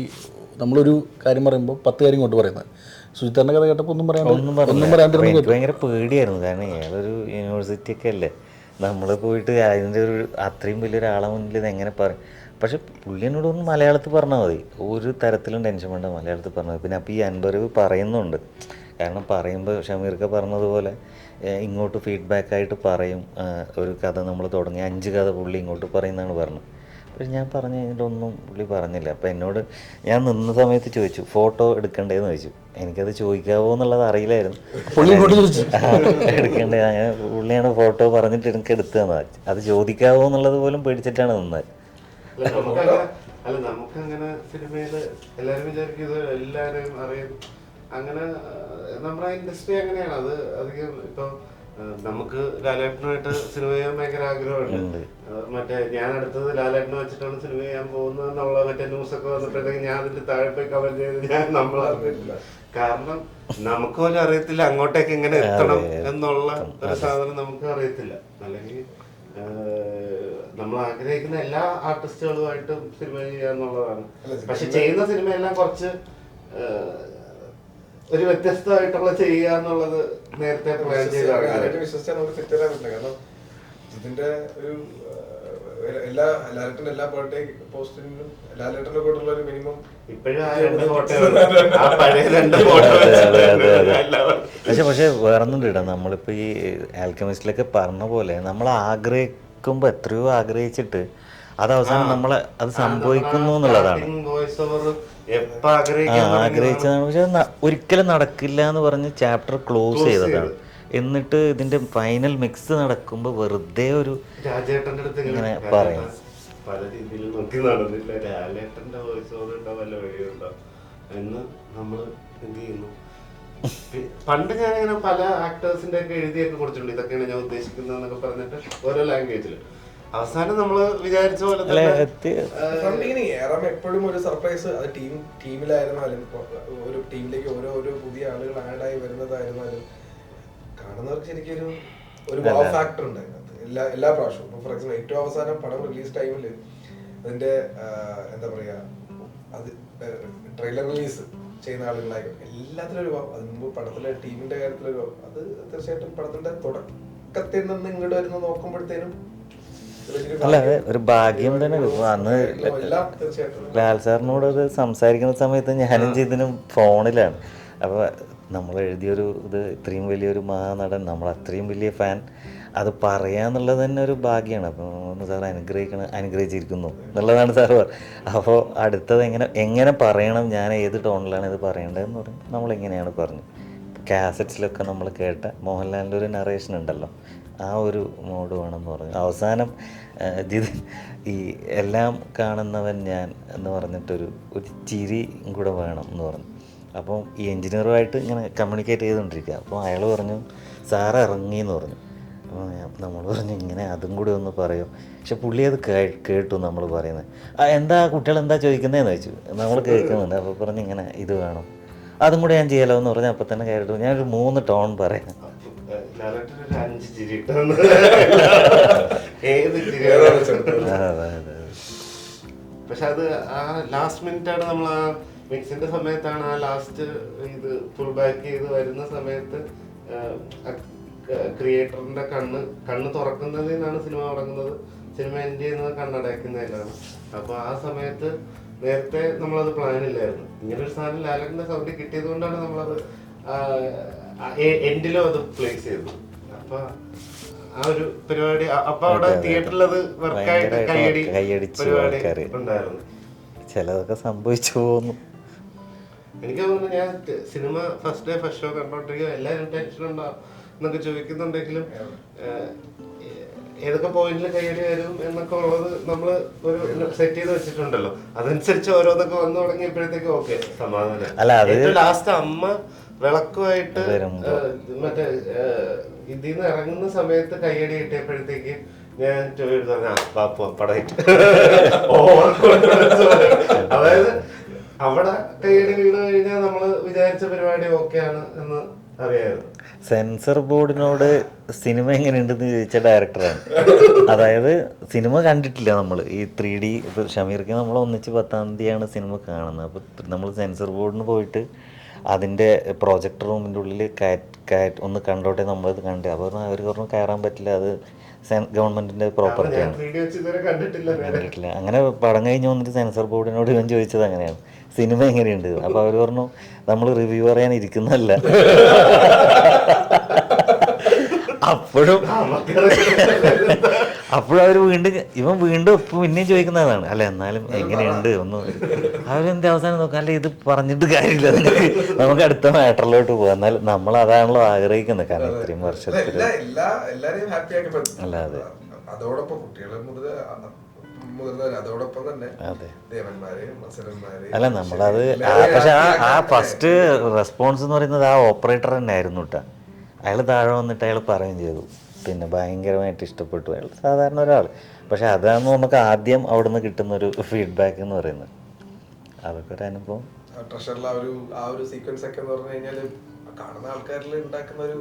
നമ്മളൊരു കാര്യം പറയുമ്പോൾ 10 കാര്യം കൊണ്ട് പറയുന്നത്. സുജിത്തേട്ടൻ്റെ കഥ കേട്ടപ്പോൾ ഒന്നും പറയാണ്ടിരുന്നു. ഭയങ്കര പേടിയായിരുന്നു. കാരണം ഏതൊരു യൂണിവേഴ്സിറ്റി ഒക്കെ അല്ലേ, നമ്മൾ പോയിട്ട് അതിൻ്റെ ഒരു അത്രയും വലിയൊരാളെ മുന്നിൽ ഇത് എങ്ങനെ പറയും. പക്ഷെ പുള്ളി എന്നോട് ഒന്ന് മലയാളത്തിൽ പറഞ്ഞാൽ മതി, ഒരു തരത്തിലും ടെൻഷൻ വേണ്ട, മലയാളത്തിൽ പറഞ്ഞാൽ മതി. പിന്നെ അപ്പോൾ ഈ അൻപറിവ് പറയുന്നുണ്ട്. കാരണം പറയുമ്പോൾ ഷമീർക്ക പറഞ്ഞതുപോലെ ഇങ്ങോട്ട് ഫീഡ്ബാക്കായിട്ട് പറയും. ഒരു കഥ നമ്മൾ തുടങ്ങി 5 കഥ പുള്ളി ഇങ്ങോട്ട് പറയുന്നതാണ് പറഞ്ഞത്. പക്ഷെ ഞാൻ പറഞ്ഞു കഴിഞ്ഞിട്ടൊന്നും പുള്ളി പറഞ്ഞില്ല. അപ്പം എന്നോട് ഞാൻ നിന്ന സമയത്ത് ചോദിച്ചു ഫോട്ടോ എടുക്കണ്ടേന്ന് ചോദിച്ചു. എനിക്കത് ചോദിക്കാവോ എന്നുള്ളത് അറിയില്ലായിരുന്നു. എടുക്കണ്ടേ, അങ്ങനെ പുള്ളിയാണ് ഫോട്ടോ പറഞ്ഞിട്ട് എനിക്ക് എടുത്തു തന്നത്. അത് ചോദിക്കാവോ എന്നുള്ളത് പോലും പേടിച്ചിട്ടാണ് നിന്നത്. നമുക്കങ്ങനെ സിനിമയില് എല്ലാരും വിചാരിക്കും ഇത് എല്ലാരെയും അറിയും. അങ്ങനെ നമ്മുടെ ഇൻഡസ്ട്രി അങ്ങനെയാണ്. അത് അധികം ഇപ്പൊ നമുക്ക് ലാലേട്ടനുമായിട്ട് സിനിമ ചെയ്യാൻ ഭയങ്കര ആഗ്രഹമുണ്ട്. മറ്റേ ഞാൻ അടുത്തത് ലാലേട്ടനെ വെച്ചിട്ടാണ് സിനിമ ചെയ്യാൻ പോകുന്നത് എന്നുള്ള മറ്റേ ന്യൂസൊക്കെ വന്നപ്പോഴത്തേക്ക് ഞാൻ അതിന്റെ താഴെ പോയി കമന്റ് ചെയ്ത് ഞാൻ നമ്മളറിഞ്ഞിട്ടില്ല. കാരണം നമുക്ക് പോലും അറിയത്തില്ല അങ്ങോട്ടേക്ക് എങ്ങനെ എത്തണം എന്നുള്ള ഒരു സാധനം നമുക്ക് അറിയത്തില്ല. അല്ലെങ്കിൽ നമ്മൾ ആഗ്രഹിക്കുന്ന എല്ലാ ആർട്ടിസ്റ്റുകളുമായിട്ടും സിനിമ ചെയ്യാന്നുള്ളതാണ്. പക്ഷെ ചെയ്യുന്ന സിനിമയെല്ലാം കുറച്ച് ഒരു വ്യത്യസ്തമായിട്ടുള്ള ചെയ്യുക എന്നുള്ളത് നേരത്തെ പ്ലാൻ ചെയ്താണ്. വിശ്വസിച്ചാൽ നമുക്ക് തെറ്റ് വരാൻ പറ്റില്ല. കാരണം ഇതിന്റെ ഒരു എല്ലാ ബർത്ത്ഡേ പോസ്റ്റിനും ലാലേട്ടന്റെ കൂടെയുള്ള ഒരു മിനിമം ഇപ്പോഴും ആ 2 ഫോട്ടോ, ആ പഴയ 2 ഫോട്ടോ. പക്ഷെ വേറൊന്നും ഇടാം. നമ്മളിപ്പോ ഈ ആൽക്കമിസ്റ്റിലൊക്കെ പറഞ്ഞ പോലെ നമ്മൾ ആഗ്രഹിക്കുമ്പോ എത്രയോ ആഗ്രഹിച്ചിട്ട് അത് അവസാനം നമ്മളെ അത് സംഭവിക്കുന്നു എന്നുള്ളതാണ്. ആഗ്രഹിച്ചതാണ്. പക്ഷെ ഒരിക്കലും നടക്കില്ല എന്ന് പറഞ്ഞ് ചാപ്റ്റർ ക്ലോസ് ചെയ്തതാണ്. എന്നിട്ട് ഇതിന്റെ ഫൈനൽ മിക്സ് നടക്കുമ്പോ വെറുതെ ഒരു രാജേട്ടന്റെ അടുത്ത് ഇങ്ങനെ പറയും. പല രീതിയിൽ നോക്കി നടന്നില്ല. ലാലേട്ടന്റെ വോയിസ് ഓവർ ഉണ്ടോ വല്ല വഴിയുണ്ടോ എന്ന് നമ്മൾ എന്ത് ചെയ്യുന്നു. പണ്ട് ഞാനിങ്ങനെ പല ആക്ടേഴ്സിന്റെ ഒക്കെ എഴുതിയൊക്കെ കൊടുത്തിട്ടുണ്ട്. ഇതൊക്കെയാണ് ഞാൻ ഉദ്ദേശിക്കുന്നത് എന്നൊക്കെ പറഞ്ഞിട്ട് ഓരോ ലാംഗ്വേജിൽ. അവസാനം നമ്മള് വിചാരിച്ച പോലെ എപ്പോഴും ഒരു സർപ്രൈസ്. അത് ടീമിലായിരുന്നാലും ഒരു ടീമിലേക്ക് ഓരോ പുതിയ ആളുകൾ ആഡായി വരുന്നതായിരുന്നാലും കാണുന്നവർക്ക് ശരിക്കും ഒരു വാവ് ഫാക്ടർ ഉണ്ട് അതിനകത്ത് എല്ലാ പ്രാവശ്യവും. ഫോർ എക്സാമ്പിൾ ഏറ്റവും അവസാനം പടം റിലീസ് ടൈമില് അതിന്റെ എന്താ പറയാ അത് ട്രെയിലർ റിലീസ് ചെയ്യുന്ന ആളുകളായിരിക്കും എല്ലാത്തിലും ഒരു വാവ്. അതിന് മുമ്പ് പടത്തിലെ ടീമിന്റെ കാര്യത്തിലൊരു വാവ്. അത് തീർച്ചയായിട്ടും പടത്തിന്റെ തുടക്കത്തിൽ നിന്ന് ഇങ്ങോട്ട് വരുന്ന നോക്കുമ്പോഴത്തേനും അല്ല ഒരു ഭാഗ്യം തന്നെ. അന്ന് ലാൽ സാറിനോട് അത് സംസാരിക്കുന്ന സമയത്ത് ഞാനും ചെയ്തതിനും ഫോണിലാണ്. അപ്പോൾ നമ്മൾ എഴുതിയൊരു ഇത് ഇത്രയും വലിയൊരു മഹാനടൻ, നമ്മൾ അത്രയും വലിയ ഫാൻ, അത് പറയാന്നുള്ളത് തന്നെ ഒരു ഭാഗ്യമാണ്. അപ്പോൾ സാർ അനുഗ്രഹിച്ചിരിക്കുന്നു എന്നുള്ളതാണ് സാർ പറഞ്ഞത്. അപ്പോൾ അടുത്തത് എങ്ങനെ പറയണം, ഞാൻ ഏത് ടോണിലാണ് ഇത് പറയേണ്ടതെന്ന് പറയും. നമ്മളെങ്ങനെയാണ് പറഞ്ഞു. കാസറ്റ്സിലൊക്കെ നമ്മൾ കേട്ട മോഹൻലാലിൻ്റെ ഒരു നറേഷൻ ഉണ്ടല്ലോ, ആ ഒരു മോഡ് വേണമെന്ന് പറഞ്ഞു. അവസാനം ഈ എല്ലാം കാണുന്നവൻ ഞാൻ എന്ന് പറഞ്ഞിട്ടൊരു ചിരി കൂടെ വേണം എന്ന് പറഞ്ഞു. അപ്പം ഈ എൻജിനീയറുമായിട്ട് ഇങ്ങനെ കമ്മ്യൂണിക്കേറ്റ് ചെയ്തുകൊണ്ടിരിക്കുക. അപ്പോൾ അയാൾ പറഞ്ഞു സാറ് ഇറങ്ങി എന്ന് പറഞ്ഞു. അപ്പോൾ നമ്മൾ പറഞ്ഞു ഇങ്ങനെ അതും കൂടി ഒന്ന് പറയും. പക്ഷെ പുള്ളി അത് കേട്ടു നമ്മൾ പറയുന്നത്. എന്താ കുട്ടികൾ എന്താ ചോദിക്കുന്നതെന്ന് ചോദിച്ചു. നമ്മൾ കേൾക്കുന്നുണ്ട്. അപ്പോൾ പറഞ്ഞു ഇങ്ങനെ ഇത് വേണം, അതും കൂടെ ഞാൻ ചെയ്യാലോ എന്ന് പറഞ്ഞാൽ അപ്പം തന്നെ കേട്ടു. ഞാനൊരു 3 ടോൺ പറയാം. പക്ഷെ അത് ആ ലാസ്റ്റ് മിനിറ്റാണ് നമ്മൾ ആ മിക്സിന്റെ സമയത്താണ് ആ ലാസ്റ്റ് ഇത് ഫുൾ ബാക്ക് ചെയ്ത് വരുന്ന സമയത്ത് ക്രിയേറ്ററിന്റെ കണ്ണ് തുറക്കുന്നതിൽ നിന്നാണ് സിനിമ തുടങ്ങുന്നത്. സിനിമ എൻഡ് ചെയ്യുന്നത് കണ്ണടയ്ക്കുന്നതിലാണ്. അപ്പൊ ആ സമയത്ത് നേരത്തെ നമ്മളത് പ്ലാനില്ലായിരുന്നു. ഇങ്ങനൊരു സാധനം ലാലേട്ടന്റെ സൗണ്ട് കിട്ടിയത് കൊണ്ടാണ് നമ്മളത് എൻഡിലും അത് പ്ലേസ് ചെയ്തത്. അപ്പൊ ആ ഒരു പരിപാടി അപ്പൊ അവിടെ തിയേറ്ററിൽ അത് വർക്കായിട്ട് കൈയടിച്ച് പരിപാടി ഉണ്ടായിരുന്നു. ചിലതൊക്കെ സംഭവിച്ചു പോകുന്നു. എനിക്ക് തോന്നുന്നു ഞാൻ cinema first day first show കണ്ടോണ്ടിരിക്കുക എല്ലാവരും ടെൻഷൻ ഉണ്ടോ എന്നൊക്കെ ചോദിക്കുന്നുണ്ടെങ്കിലും ഏതൊക്കെ പോയിന്റിൽ കൈയടി വരും എന്നൊക്കെ ഉള്ളത് നമ്മള് ഒരു സെറ്റ് ചെയ്ത് വെച്ചിട്ടുണ്ടല്ലോ. അതനുസരിച്ച് ഓരോന്നൊക്കെ വന്നു തുടങ്ങിയപ്പോഴത്തേക്കും ഓക്കെ സമാധാനം. ലാസ്റ്റ് അമ്മ വിളക്കുമായിട്ട് മറ്റേ ഇതിന്ന് ഇറങ്ങുന്ന സമയത്ത് കൈയടി കിട്ടിയപ്പോഴത്തേക്ക് ഞാൻ ചോദിച്ചു പടയിട്ട് അതായത് അവിടെ കൈയടി വീണ് കഴിഞ്ഞാൽ നമ്മള് വിചാരിച്ച പരിപാടി ഓക്കെയാണ് എന്ന് അറിയാമായിരുന്നു. സെൻസർ ബോർഡിനോട് സിനിമ എങ്ങനെയുണ്ടെന്ന് ചോദിച്ച ഡയറക്ടറാണ്. അതായത് സിനിമ കണ്ടിട്ടില്ല നമ്മൾ. ഈ 3D ഇപ്പോൾ ഷമീർക്ക് നമ്മൾ ഒന്നിച്ച് 10-ാം തീയതിയാണ് സിനിമ കാണുന്നത്. അപ്പോൾ നമ്മൾ സെൻസർ ബോർഡിന് പോയിട്ട് അതിൻ്റെ പ്രോജക്ടർ റൂമിൻ്റെ ഉള്ളിൽ ഒന്ന് കണ്ടോട്ടെ നമ്മളത് കണ്ടു. അപ്പോൾ അവർ പറഞ്ഞു കയറാൻ പറ്റില്ല, അത് ഗവൺമെൻറ്റിൻ്റെ പ്രോപ്പർട്ടിയാണ്, കണ്ടിട്ടില്ല. അങ്ങനെ പടം കഴിഞ്ഞ് വന്നിട്ട് സെൻസർ ബോർഡിനോട് ഇവൻ ചോദിച്ചത് അങ്ങനെയാണ് സിനിമ എങ്ങനെയുണ്ട്. അപ്പോൾ അവർ പറഞ്ഞു നമ്മൾ റിവ്യൂ പറയാൻ ഇരിക്കുന്നതല്ല. അപ്പോഴവർ വീണ്ടും ഇവൻ വീണ്ടും പിന്നെയും ചോദിക്കുന്നതാണ്, അല്ല എന്നാലും എങ്ങനെയുണ്ട് ഒന്ന്. അവരെന്ത് അവസാനം നോക്കാം, അല്ല ഇത് പറഞ്ഞിട്ട് കാര്യമില്ല, നമുക്ക് അടുത്ത മാറ്ററിലോട്ട് പോകാം. എന്നാൽ നമ്മൾ അതാണല്ലോ ആഗ്രഹിക്കുന്നത്, കാരണം ഇത്രയും വർഷത്തിൽ. എല്ലാരെയും ഹാപ്പി ആക്കി പറ്റും. അല്ലാതെ അതോടൊപ്പം കുട്ടികളെ മുതിർന്നവർ അതോടൊപ്പം തന്നെ അതെ ദേവന്മാരെയും അസുരന്മാരെയും. അല്ല നമ്മളത് പക്ഷെ ആ ഫസ്റ്റ് റെസ്പോൺസ് എന്ന് പറയുന്നത് ആ ഓപ്പറേറ്റർ തന്നെ ആയിരുന്നു കേട്ടോ. അയാൾ താഴെ വന്നിട്ട് അയാൾ പറയുകയും ചെയ്തു, പിന്നെ ഭയങ്കരമായിട്ട് ഇഷ്ടപ്പെട്ടു. അയാൾ സാധാരണ ഒരാൾ, പക്ഷെ അതാണ് നമുക്ക് ആദ്യം അവിടെ നിന്ന് കിട്ടുന്ന ഒരു ഫീഡ്ബാക്ക് എന്ന് പറയുന്നത്. അതൊക്കെ ഒരു അനുഭവം. ട്രഷറിലെ ആ ഒരു സീക്വൻസ് ഒക്കെ എന്ന് പറഞ്ഞു കഴിഞ്ഞാൽ കാണുന്ന ആൾക്കാരിൽ ഉണ്ടാക്കുന്ന ഒരു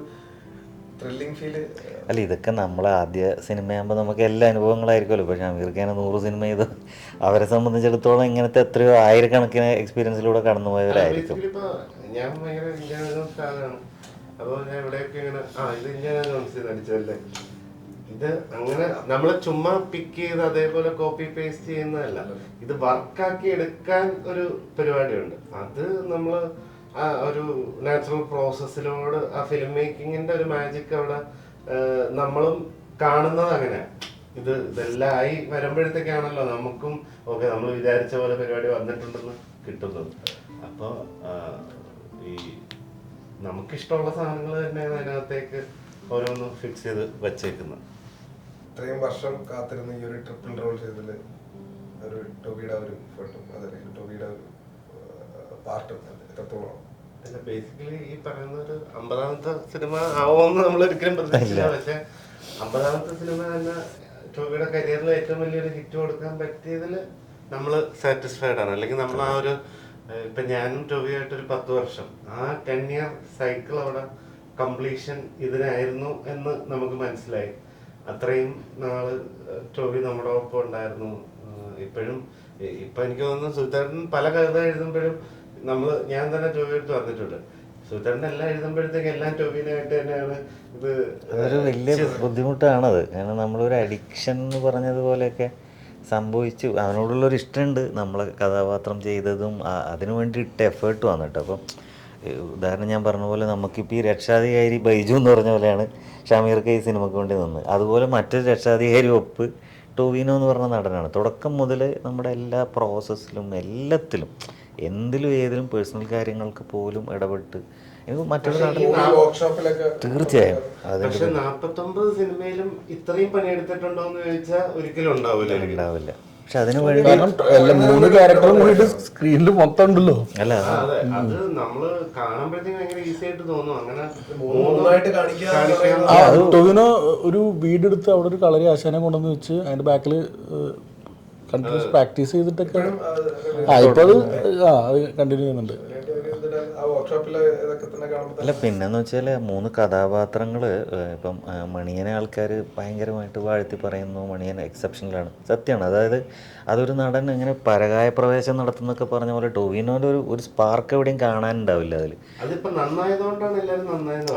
ത്രില്ലിംഗ് ഫീല്. അല്ല ഇതൊക്കെ നമ്മൾ ആദ്യ സിനിമയാകുമ്പോൾ നമുക്ക് എല്ലാ അനുഭവങ്ങളായിരിക്കുമല്ലോ. പക്ഷെ ഷമീർ ഖാൻ 100 സിനിമ ചെയ്ത് അവരെ സംബന്ധിച്ചിടത്തോളം ഇങ്ങനത്തെ എത്രയോ ആയിരക്കണക്കിന് എക്സ്പീരിയൻസിലൂടെ കടന്നുപോയവരായിരിക്കും. ഞാൻ ഭയങ്കര ഇന്ത്യാന ഫാനാണ്. അപ്പോൾ ഞാൻ ഇവിടെയൊക്കെ ഇങ്ങനെ ഇത് ഇന്ത്യാന നടിച്ചതല്ലേ, ഇത് അങ്ങനെ നമ്മള് ചുമ്മാ പിക്ക് ചെയ്ത് അതേപോലെ കോപ്പി പേസ്റ്റ് ചെയ്യുന്നതല്ല, ഇത് വർക്കാക്കി എടുക്കാൻ ഒരു പരിപാടിയുണ്ട്. അത് നമ്മള് ആ ഒരു നാച്ചുറൽ പ്രോസസ്സിലൂടെ ആ ഫിലിം മേക്കിങ്ങിന്റെ ഒരു മാജിക് അവിടെ നമ്മളും കാണുന്നത് അങ്ങനെയാണ്. ഇതെല്ലാം ആയി വരുമ്പോഴത്തേക്കാണല്ലോ നമുക്കും ഓക്കെ നമ്മൾ വിചാരിച്ച പോലെ പരിപാടി വന്നിട്ടുണ്ടെന്ന് കിട്ടുന്നത്. അപ്പോൾ ഈ നമുക്കിഷ്ടമുള്ള സാധനങ്ങൾ തന്നെയാണ് അതിനകത്തേക്ക് ഓരോന്ന് ഫിക്സ് ചെയ്ത് വച്ചേക്കുന്നത്. ഇത്രയും വർഷം കാത്തിരുന്ന ഈ ഒരു ട്രിപ്പിൾ റോൾ ചെയ്തതിൽ ഒരു ടോബിയുടെ ഒരു ഫോട്ടോ, അതല്ലെങ്കിൽ ടോബിയുടെ ഒരു പാർട്ട് എത്രത്തോളം? അല്ല ബേസിക്കലി ഈ പറയുന്ന ഒരു 50ാമത്തെ സിനിമ ആവുമെന്ന് നമ്മൾ ഒരിക്കലും പ്രതീക്ഷിച്ചില്ല. പക്ഷെ 50ാമത്തെ സിനിമ തന്നെ ടോബിയുടെ കരിയറിൽ ഏറ്റവും വലിയൊരു ഹിറ്റ് കൊടുക്കാൻ പറ്റിയതിൽ നമ്മൾ സാറ്റിസ്ഫൈഡ് ആണ്. അല്ലെങ്കിൽ നമ്മൾ ആ ഒരു ഇപ്പൊ ഞാനും ടോബിയായിട്ടൊരു 10 വർഷം, ആ 10 ഇയർ സൈക്കിൾ അവിടെ കംപ്ലീഷൻ ഇതിനായിരുന്നു എന്ന് നമുക്ക് മനസ്സിലായി. അത്രയും നാള് ടോബി നമ്മുടെ ഒപ്പം ഉണ്ടായിരുന്നു. ഇപ്പോഴും ഇപ്പൊ എനിക്ക് തോന്നുന്നു സുധേട്ടൻ പല കഥ എഴുതുമ്പോഴും ഞാൻ തന്നെ ടോബി എടുത്ത് പറഞ്ഞിട്ടുണ്ട്, സുധേട്ടൻ എല്ലാം എഴുതുമ്പോഴത്തേക്ക് എല്ലാം ടോബിനായിട്ട് തന്നെയാണ് ഇത്. അതൊരു വലിയ ബുദ്ധിമുട്ടാണത്. കാരണം നമ്മളൊരു അഡിക്ഷൻ എന്ന് പറഞ്ഞതുപോലെയൊക്കെ സംഭവിച്ചു. അവനോടുള്ളൊരു ഇഷ്ടമുണ്ട്, നമ്മളെ കഥാപാത്രം ചെയ്തതും അതിനു വേണ്ടി ഇട്ട എഫേർട്ട് വന്നിട്ട്. അപ്പം ഉദാഹരണം ഞാൻ പറഞ്ഞ പോലെ നമുക്കിപ്പോൾ ഈ രക്ഷാധികാരി ബൈജു എന്ന് പറഞ്ഞ പോലെയാണ് ഷമീർക്ക് ഈ സിനിമയ്ക്ക് വേണ്ടി നിന്ന്. അതുപോലെ മറ്റൊരു രക്ഷാധികാരി ഒപ്പ് ടോവിനോ എന്ന് പറഞ്ഞ നടനാണ്. തുടക്കം മുതൽ നമ്മുടെ എല്ലാ പ്രോസസ്സിലും എല്ലാത്തിലും എന്തിലും ഏതിലും പേഴ്സണൽ കാര്യങ്ങൾക്ക് പോലും ഇടപെട്ട് മറ്റൊരു തീർച്ചയായും. പക്ഷെ 49 സിനിമയിലും ഇത്രയും പണിയെടുത്തിട്ടുണ്ടോ എന്ന് ചോദിച്ചാൽ ഒരിക്കലും ഉണ്ടാവില്ല. പക്ഷെ അതിനു വേണ്ടി 3 ക്യാരക്ടറും കൂടി സ്ക്രീനിൽ മൊത്തം ഉണ്ടല്ലോ. അല്ല അത് നമ്മള് കാണുമ്പോഴത്തേക്കും ഭയങ്കര ഈസി ആയിട്ട് തോന്നും. അങ്ങനെ ടൊവിനോ ഒരു വീടെടുത്ത് അവിടെ ഒരു കളരി ആശാനെ കൊണ്ടുവന്ന് വെച്ച് അതിന്റെ ബാക്കിൽ കണ്ടിന്യൂസ് പ്രാക്ടീസ് ചെയ്തിട്ടൊക്കെ ഇപ്പൊ അത് കണ്ടിന്യൂ ചെയ്യുന്നുണ്ട്. അല്ല പിന്നെന്ന് വെച്ചാൽ 3 കഥാപാത്രങ്ങൾ ഇപ്പം മണിയനെ ആൾക്കാർ ഭയങ്കരമായിട്ട് വാഴ്ത്തി പറയുന്നു, മണിയൻ എക്സെപ്ഷനിലാണ്, സത്യമാണ്. അതായത് അതൊരു നടൻ ഇങ്ങനെ പരകായ പ്രവേശം നടത്തുന്നൊക്കെ പറഞ്ഞ പോലെ ടോവിനോന്റെ ഒരു സ്പാർക്ക് എവിടെയും കാണാനുണ്ടാവില്ല അതിൽ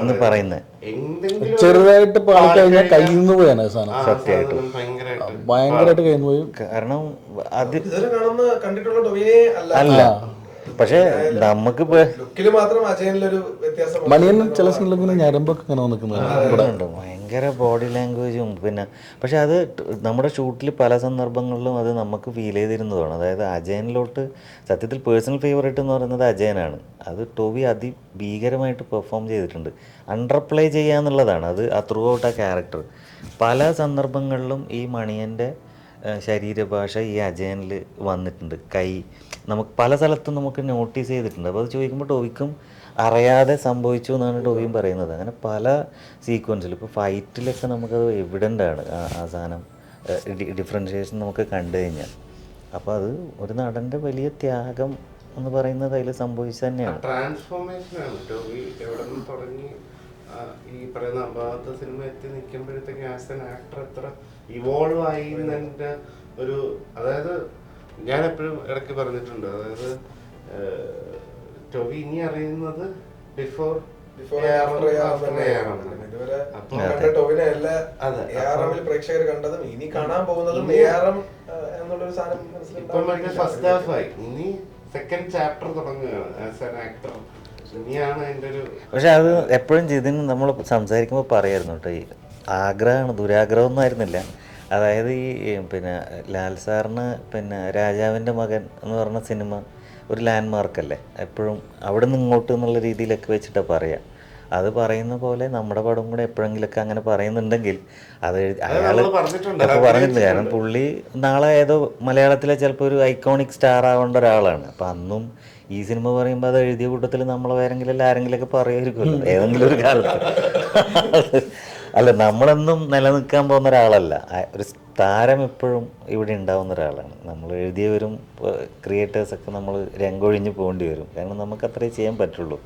എന്ന് പറയുന്നത്. ചെറുതായിട്ട് പാടിക്കഴിഞ്ഞാൽ കയ്യിൽ നിന്ന് പോയാണ് സാധനം, സത്യമായിട്ടും ഭയങ്കരമായിട്ട് കയ്യിൽ നിന്ന് പോയി. കാരണം അത് കണ്ടിട്ടുള്ള ടോവിനെ അല്ല, പക്ഷെ നമുക്ക് മണിയൻ ചില സീനിലൊക്കെ ഞരമ്പൊക്കെ ഇങ്ങനെ നിൽക്കുന്നത് ഭയങ്കര ബോഡി ലാംഗ്വേജും പിന്നെ. പക്ഷെ അത് നമ്മുടെ ഷൂട്ടിൽ പല സന്ദർഭങ്ങളിലും അത് നമുക്ക് ഫീൽ ചെയ്തിരുന്നതാണ്. അതായത് അജയനിലോട്ട് സത്യത്തിൽ പേഴ്സണൽ ഫേവറേറ്റ് എന്ന് പറയുന്നത് അജയനാണ്. അത് ടോബി അതിഭീകരമായിട്ട് പെർഫോം ചെയ്തിട്ടുണ്ട്. അണ്ടർപ്ലേ ചെയ്യുക എന്നുള്ളതാണ് അത് ത്രൂ ഔട്ട് ആ ക്യാരക്ടർ. പല സന്ദർഭങ്ങളിലും ഈ മണിയൻ്റെ ശരീരഭാഷ ഈ അജയനിൽ വന്നിട്ടുണ്ട്. നമുക്ക് പല സ്ഥലത്തും നമുക്ക് നോട്ടീസ് ചെയ്തിട്ടുണ്ട്. അപ്പോൾ അത് ചോദിക്കുമ്പോൾ ടോവിക്കും അറിയാതെ സംഭവിച്ചു എന്നാണ് ടോവിയും പറയുന്നത്. അങ്ങനെ പല സീക്വൻസിൽ ഇപ്പോൾ ഫൈറ്റിലൊക്കെ നമുക്കത് എവിഡൻ്റ് ആണ് ആ സാധനം, ഡിഫറൻഷിയേഷൻ നമുക്ക് കണ്ടു കഴിഞ്ഞാൽ. അപ്പോൾ അത് ഒരു നടൻ്റെ വലിയ ത്യാഗം എന്ന് പറയുന്നത് അതിൽ സംഭവിച്ചു തന്നെയാണ്. ട്രാൻസ്ഫോർമേഷനാണ് ടോവി എവിടെ നിന്ന് തുടങ്ങി ഈ പറയുന്ന 50ാമത്തെ സിനിമ എത്തി നിൽക്കുമ്പോഴത്തേക്ക് ആസ് എൻ ആക്ടർ എത്ര ഇവോൾവ് ആയി എന്നതിൻ്റെ ഒരു, അതായത് ഞാൻ എപ്പോഴും ഇടയ്ക്ക് പറഞ്ഞിട്ടുണ്ട്, അതായത് ടോവി ഇനി അറിയുന്നത് ബിഫോർ പ്രേക്ഷകർ കണ്ടതും ഇനി കാണാൻ പോകുന്നതും ഇപ്പം ഫസ്റ്റ് ഹാഫ് ആയി, ഇനി സെക്കൻഡ് ചാപ്റ്റർ തുടങ്ങുകയാണ് ആസ് ആൻ ആക്ടർ. ഇനിയാണ് അതിൻ്റെ ഒരു. പക്ഷെ അത് എപ്പോഴും ജിതിൻ നമ്മൾ സംസാരിക്കുമ്പോൾ പറയായിരുന്നു കേട്ടോ, ഈ ആഗ്രഹമാണ്, ദുരാഗ്രഹം ഒന്നും ആയിരുന്നില്ല. അതായത് ഈ പിന്നെ ലാൽ സാറിന് പിന്നെ രാജാവിൻ്റെ മകൻ എന്ന് പറഞ്ഞ സിനിമ ഒരു ലാൻഡ് മാർക്കല്ലേ, എപ്പോഴും അവിടെ നിന്ന് ഇങ്ങോട്ട് എന്നുള്ള രീതിയിലൊക്കെ വെച്ചിട്ടാണ് പറയുക. അത് പറയുന്ന പോലെ നമ്മുടെ പടം കൂടെ എപ്പോഴെങ്കിലൊക്കെ അങ്ങനെ പറയുന്നുണ്ടെങ്കിൽ അത് അയാൾ അപ്പോൾ പറഞ്ഞിട്ടുണ്ട്. കാരണം പുള്ളി നാളെ ഏതോ മലയാളത്തിലെ ചിലപ്പോൾ ഒരു ഐക്കോണിക് സ്റ്റാർ ആവേണ്ട ഒരാളാണ്. അപ്പം അന്നും ഈ സിനിമ പറയുമ്പോൾ അത് എഴുതിയ കൂട്ടത്തിൽ നമ്മളെ വേറെങ്കിലും ആരെങ്കിലുമൊക്കെ പറയുമായിരിക്കുമല്ലോ ഏതെങ്കിലും ഒരു കാലത്ത്. അല്ല, നമ്മളെന്നും നിലനിൽക്കാൻ പോകുന്ന ഒരാളല്ല. ഒരു താരം എപ്പോഴും ഇവിടെ ഉണ്ടാവുന്ന ഒരാളാണ്. നമ്മൾ എഴുതിയവരും ക്രിയേറ്റേഴ്സൊക്കെ നമ്മൾ രംഗൊഴിഞ്ഞ് പോകേണ്ടി വരും. കാരണം നമുക്ക് അത്രേ ചെയ്യാൻ പറ്റുള്ളൂ,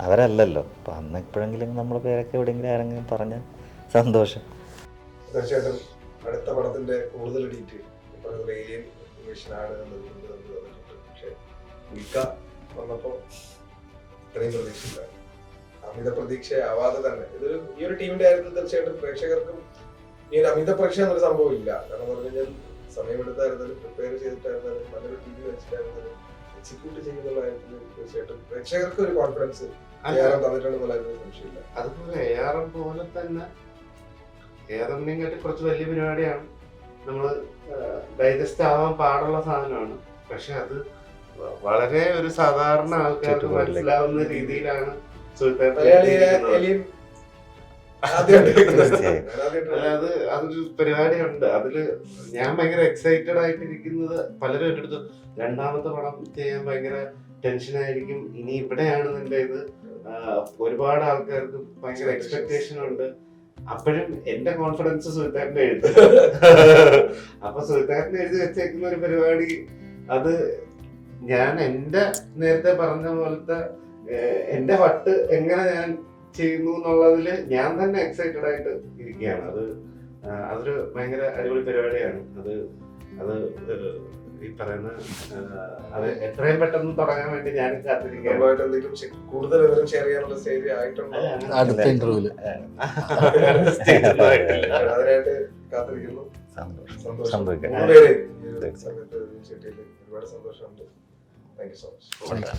അവരല്ലല്ലോ. അപ്പം അന്ന് എപ്പോഴെങ്കിലും നമ്മളെ പേരൊക്കെ എവിടെയെങ്കിലും ആരെങ്കിലും പറഞ്ഞാൽ സന്തോഷം. തീർച്ചയായിട്ടും അടുത്ത പടത്തിന്റെ കൂടുതൽ ഡീറ്റെയിൽ ഏലിയൻ മിഷനാണ് പക്ഷെ ഉൽക്ക വന്നപ്പോൾ ഇത്രയും പ്രതീക്ഷയില്ല, അമിത പ്രതീക്ഷയാവാതെ തന്നെ ഇതൊരു ഈ ഒരു ടീമിന്റെ കാര്യത്തിൽ തീർച്ചയായിട്ടും പ്രേക്ഷകർക്കും ഈ ഒരു അമിത പ്രതീക്ഷ എന്നൊരു സംഭവം ഇല്ല. കാരണം പറഞ്ഞു കഴിഞ്ഞാൽ സമയമെടുത്തായിരുന്നാലും പ്രിപ്പയർ ചെയ്തിട്ടായിരുന്നാലും നല്ലൊരു ടീം വെച്ചിട്ടായിരുന്നാലും എക്സിക്യൂട്ട് ചെയ്യുന്നുള്ള കാര്യത്തിൽ തീർച്ചയായിട്ടും പ്രേക്ഷകർക്ക് ഒരു കോൺഫിഡൻസ് തന്നിട്ടുണ്ടെന്നുള്ള സംശയമില്ല. അതുപോലെ ARM പോലെ തന്നെ ARMനെക്കാട്ടി കുറച്ച് വലിയ പരിപാടിയാണ്, നമ്മള് ഡൈജസ്റ്റ് ആവാൻ പാടുള്ള സാധനമാണ്. പക്ഷെ അത് വളരെ ഒരു സാധാരണ ആൾക്കാർക്ക് മനസ്സിലാവുന്ന രീതിയിലാണ് അതൊരു പരിപാടിയുണ്ട്. അതില് ഞാൻ ഭയങ്കര എക്സൈറ്റഡ് ആയിട്ടിരിക്കുന്നത്. പലരും എൻ്റെ അടുത്ത് രണ്ടാമത്തെ പടം ചെയ്യാൻ ഭയങ്കര ടെൻഷനായിരിക്കും, ഇനി ഇവിടെയാണ് നിന്റെ ഇത്, ഒരുപാട് ആൾക്കാർക്ക് ഭയങ്കര എക്സ്പെക്ടേഷൻ ഉണ്ട്. അപ്പോഴും എന്റെ കോൺഫിഡൻസ് സുൽത്താന്റെ എഴുത്ത്. അപ്പൊ സുൽത്താന്റെ എഴുതി വെച്ചേക്കുന്ന ഒരു പരിപാടി, അത് ഞാൻ എന്റെ നേരത്തെ പറഞ്ഞ പോലത്തെ എന്റെ വട്ട് എങ്ങനെ ഞാൻ ചെയ്യുന്നു എന്നുള്ളതില് ഞാൻ തന്നെ എക്സൈറ്റഡ് ആയിട്ട് ഇരിക്കുകയാണ്. അതൊരു ഭയങ്കര അടിപൊളി പരിപാടിയാണ്. അത് ഈ പറയുന്ന അത് എത്രയും പെട്ടെന്ന് തുടങ്ങാൻ വേണ്ടി ഞാൻ കാത്തിരിക്കുകയാണ്. കൂടുതൽ വിവരം ഷെയർ ചെയ്യാനുള്ള സ്റ്റേജ് ആയിട്ടുണ്ട്, അടുത്ത ഇന്റർവ്യൂല് അതിനായിട്ട് കാത്തിരിക്കുന്നു. സന്തോഷം. ഒരുപാട് സന്തോഷമുണ്ട്. Thank you so much.